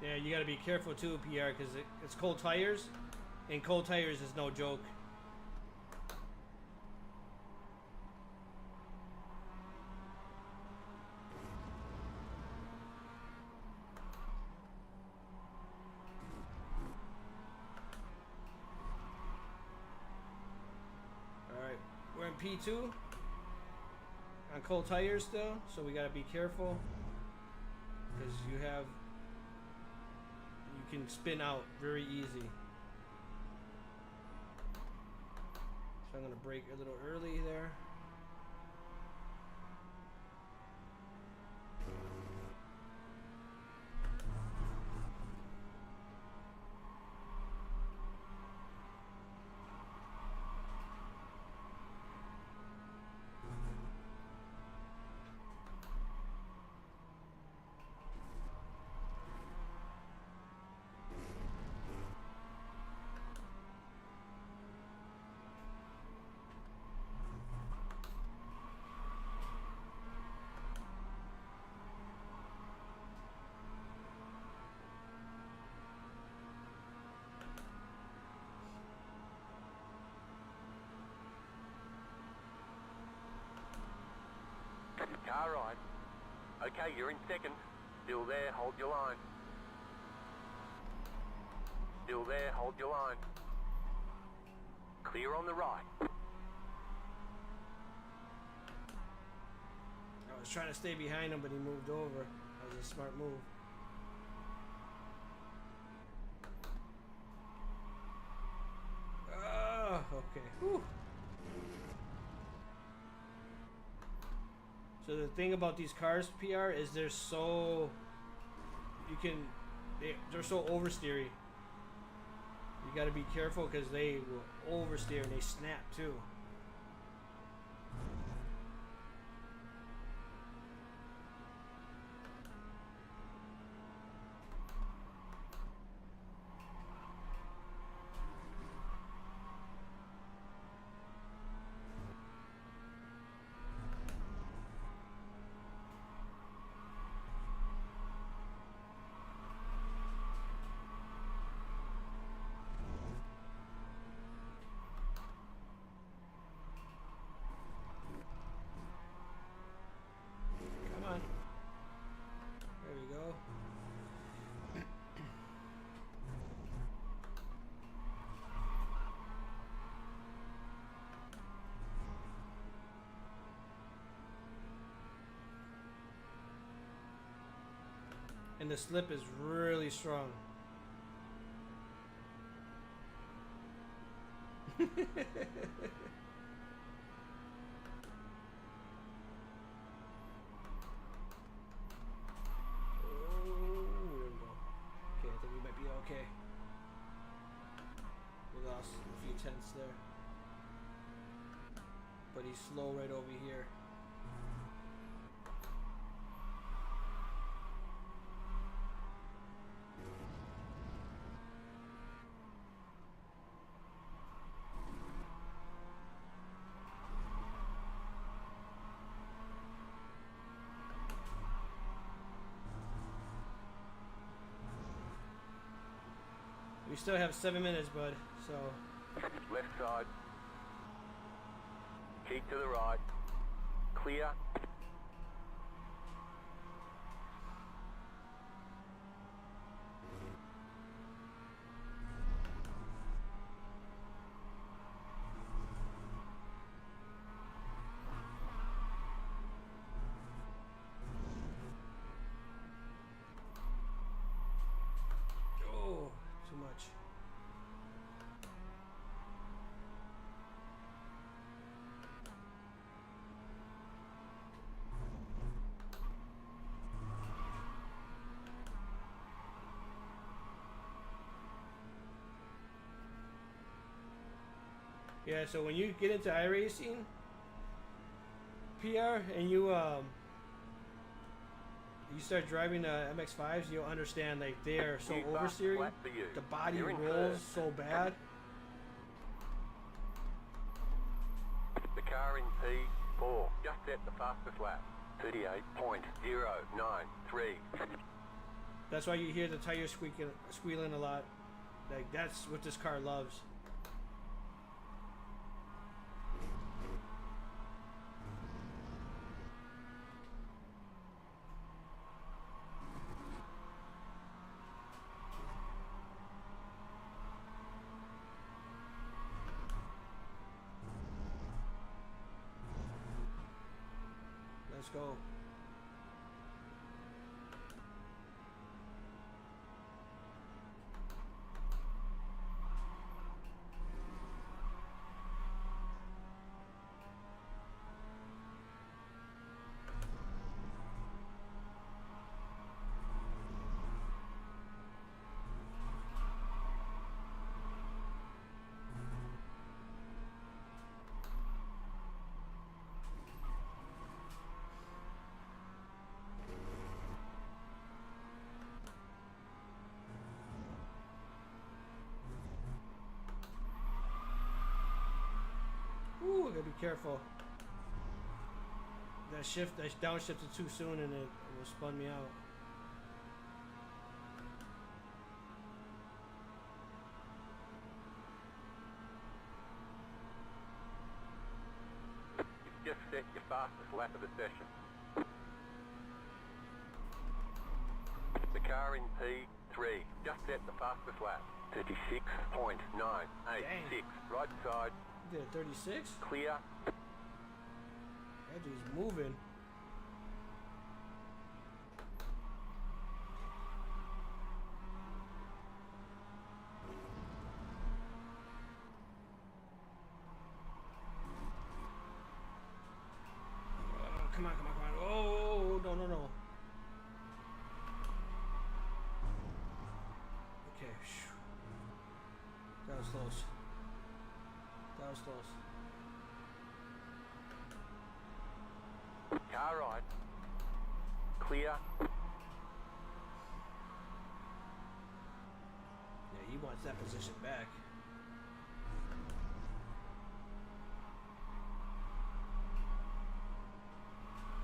Yeah, you gotta be careful too, PR, because it's cold tires, and cold tires is no joke. Alright, we're in P2 on cold tires still, so we gotta be careful, because you can spin out very easy. So I'm gonna brake a little early there. Okay, you're in second. Still there, hold your line. Still there, hold your line. Clear on the right. I was trying to stay behind him, but he moved over. That was a smart move. Okay. Whew. So the thing about these cars, PR, is they're so they're so oversteery. You got to be careful because they will oversteer and they snap too. And the slip is really strong. Okay. We lost a few tenths there. But he's slow right over here. We still have 7 minutes, bud, so... Left side. Keep to the right. Clear. Yeah, so when you get into iRacing, PR, and you start driving the MX-5s, you'll understand, like, they are so oversteering. The body rolls so bad. The car in P4 just set the fastest lap. 38.093. That's why you hear the tires squealing a lot. Like, that's what this car loves. Let's go. Ooh, I gotta be careful. That downshifted too soon and it will spun me out. Just set your fastest lap of the session. car in P3. Just set the fastest lap. 36.986. Right side. You did a 36? Clear. That dude's moving. Come on, come on, come on. Oh, no, no, no. Okay. That was close. That was close. Car right. Clear. Yeah, he wants that position back.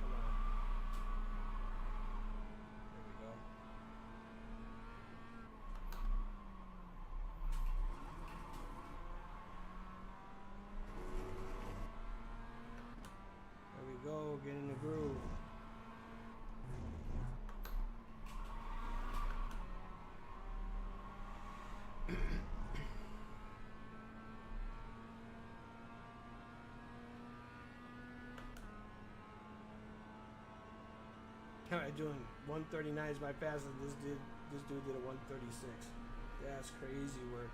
Come on. There we go. There we go, get in the groove. Alright, doing 139 is my fastest. This dude did a 136. That's crazy work.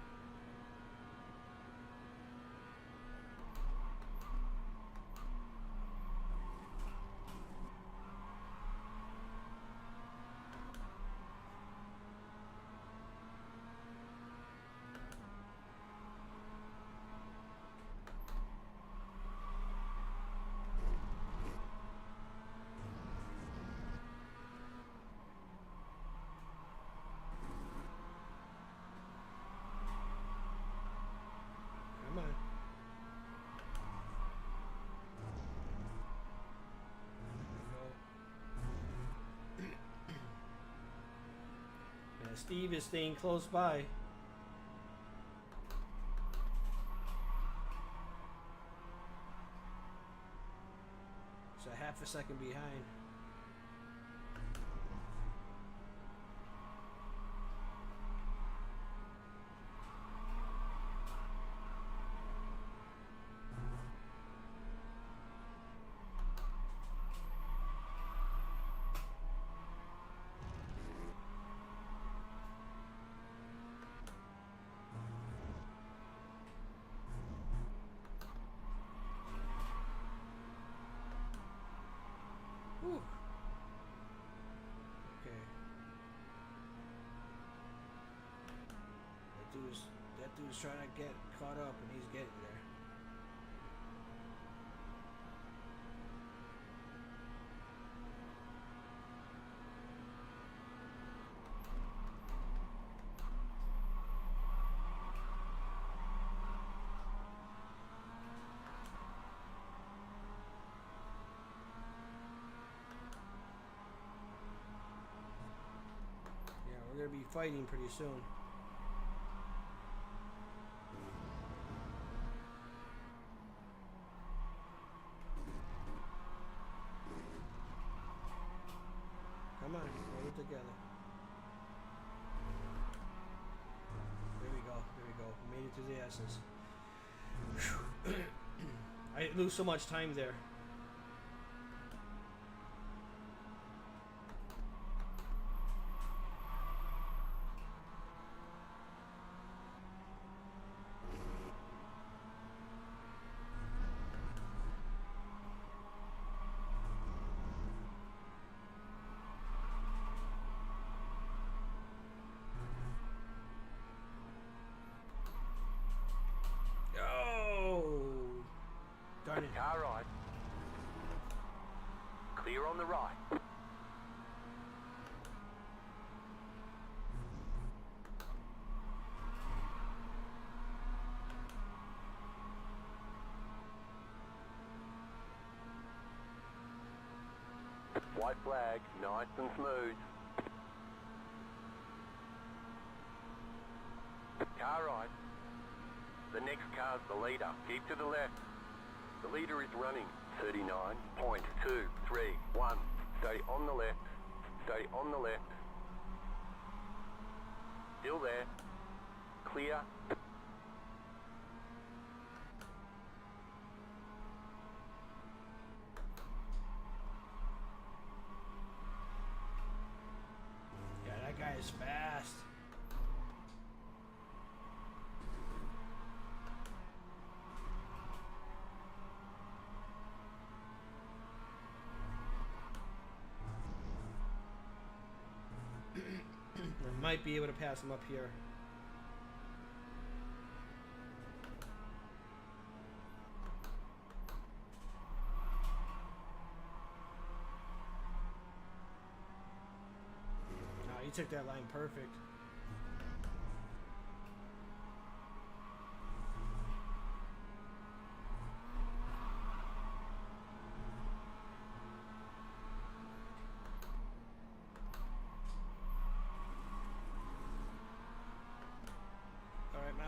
Come on. There we go. And Steve is staying close by. He's a half a second behind. Whew. Okay. That dude's trying to get caught up and he's getting there. Yeah, we're gonna be fighting pretty soon. Come on, hold it together. There we go, there we go. We made it to the S's. I lose so much time there. Darn it. Car right. Clear on the right. White flag, nice and smooth. Car right. The next car's the leader. Keep to the left. The leader is running 39.231. Stay on the left. Stay on the left. Still there. Clear. Yeah, that guy is fast. I might be able to pass him up here. No, you took that line perfect.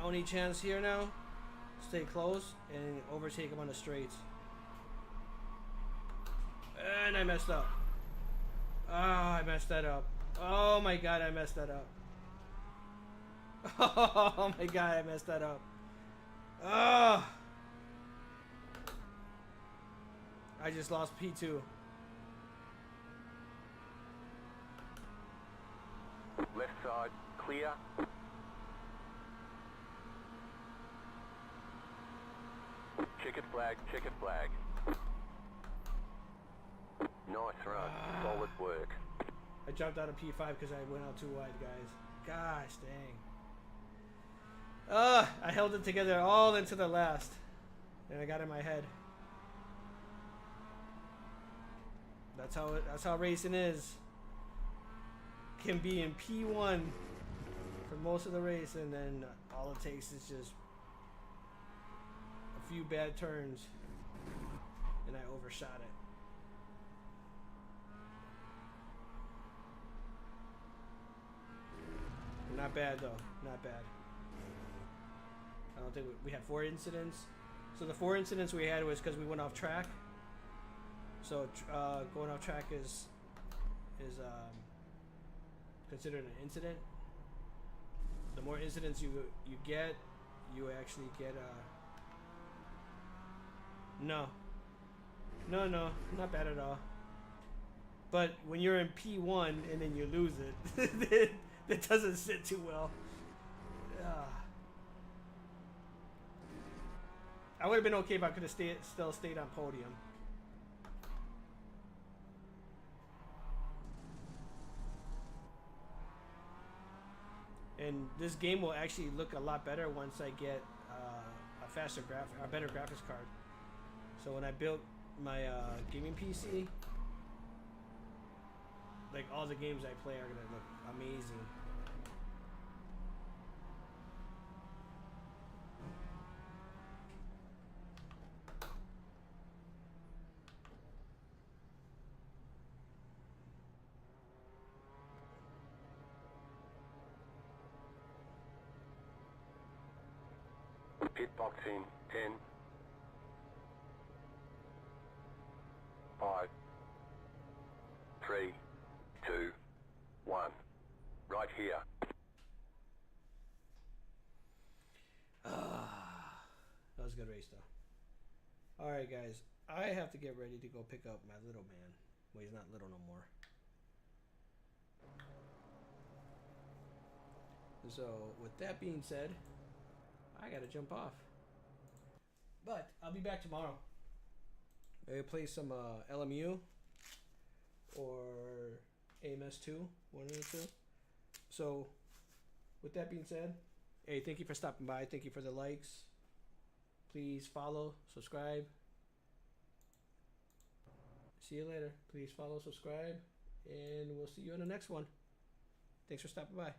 Only chance here now, stay close and overtake him on the straights. And I messed up. Oh, I messed that up. Oh my god, I messed that up. Oh my god, I messed that up. Oh, I just lost P2. Left side, clear. Checkered flag, checkered flag. Nice run, solid work. I jumped out of P5 because I went out too wide, guys. Gosh dang. I held it together all into the last. And I got in my head. That's how racing is. Can be in P1 for most of the race, and then all it takes is just a few bad turns and I overshot it. Not bad though, not bad. I don't think we had 4 incidents. So the 4 incidents we had was because we went off track. So going off track is considered an incident. The more incidents you get, you actually get no, not bad at all. But when you're in P1 and then you lose it, that doesn't sit too well. I would have been okay if I could have still stayed on podium. And this game will actually look a lot better once I get a better graphics card. So when I built my gaming PC, like all the games I play are gonna look amazing. Pit box in 10, 5, 3, 2, 1. Right here. That was a good race though. Alright guys, I have to get ready to go pick up my little man. Well, he's not little no more. So with that being said, I gotta jump off. But I'll be back tomorrow. Maybe play some LMU or AMS2, one of the two. So with that being said, hey, thank you for stopping by. Thank you for the likes. Please follow, subscribe. See you later. Please follow, subscribe, and we'll see you in the next one. Thanks for stopping by.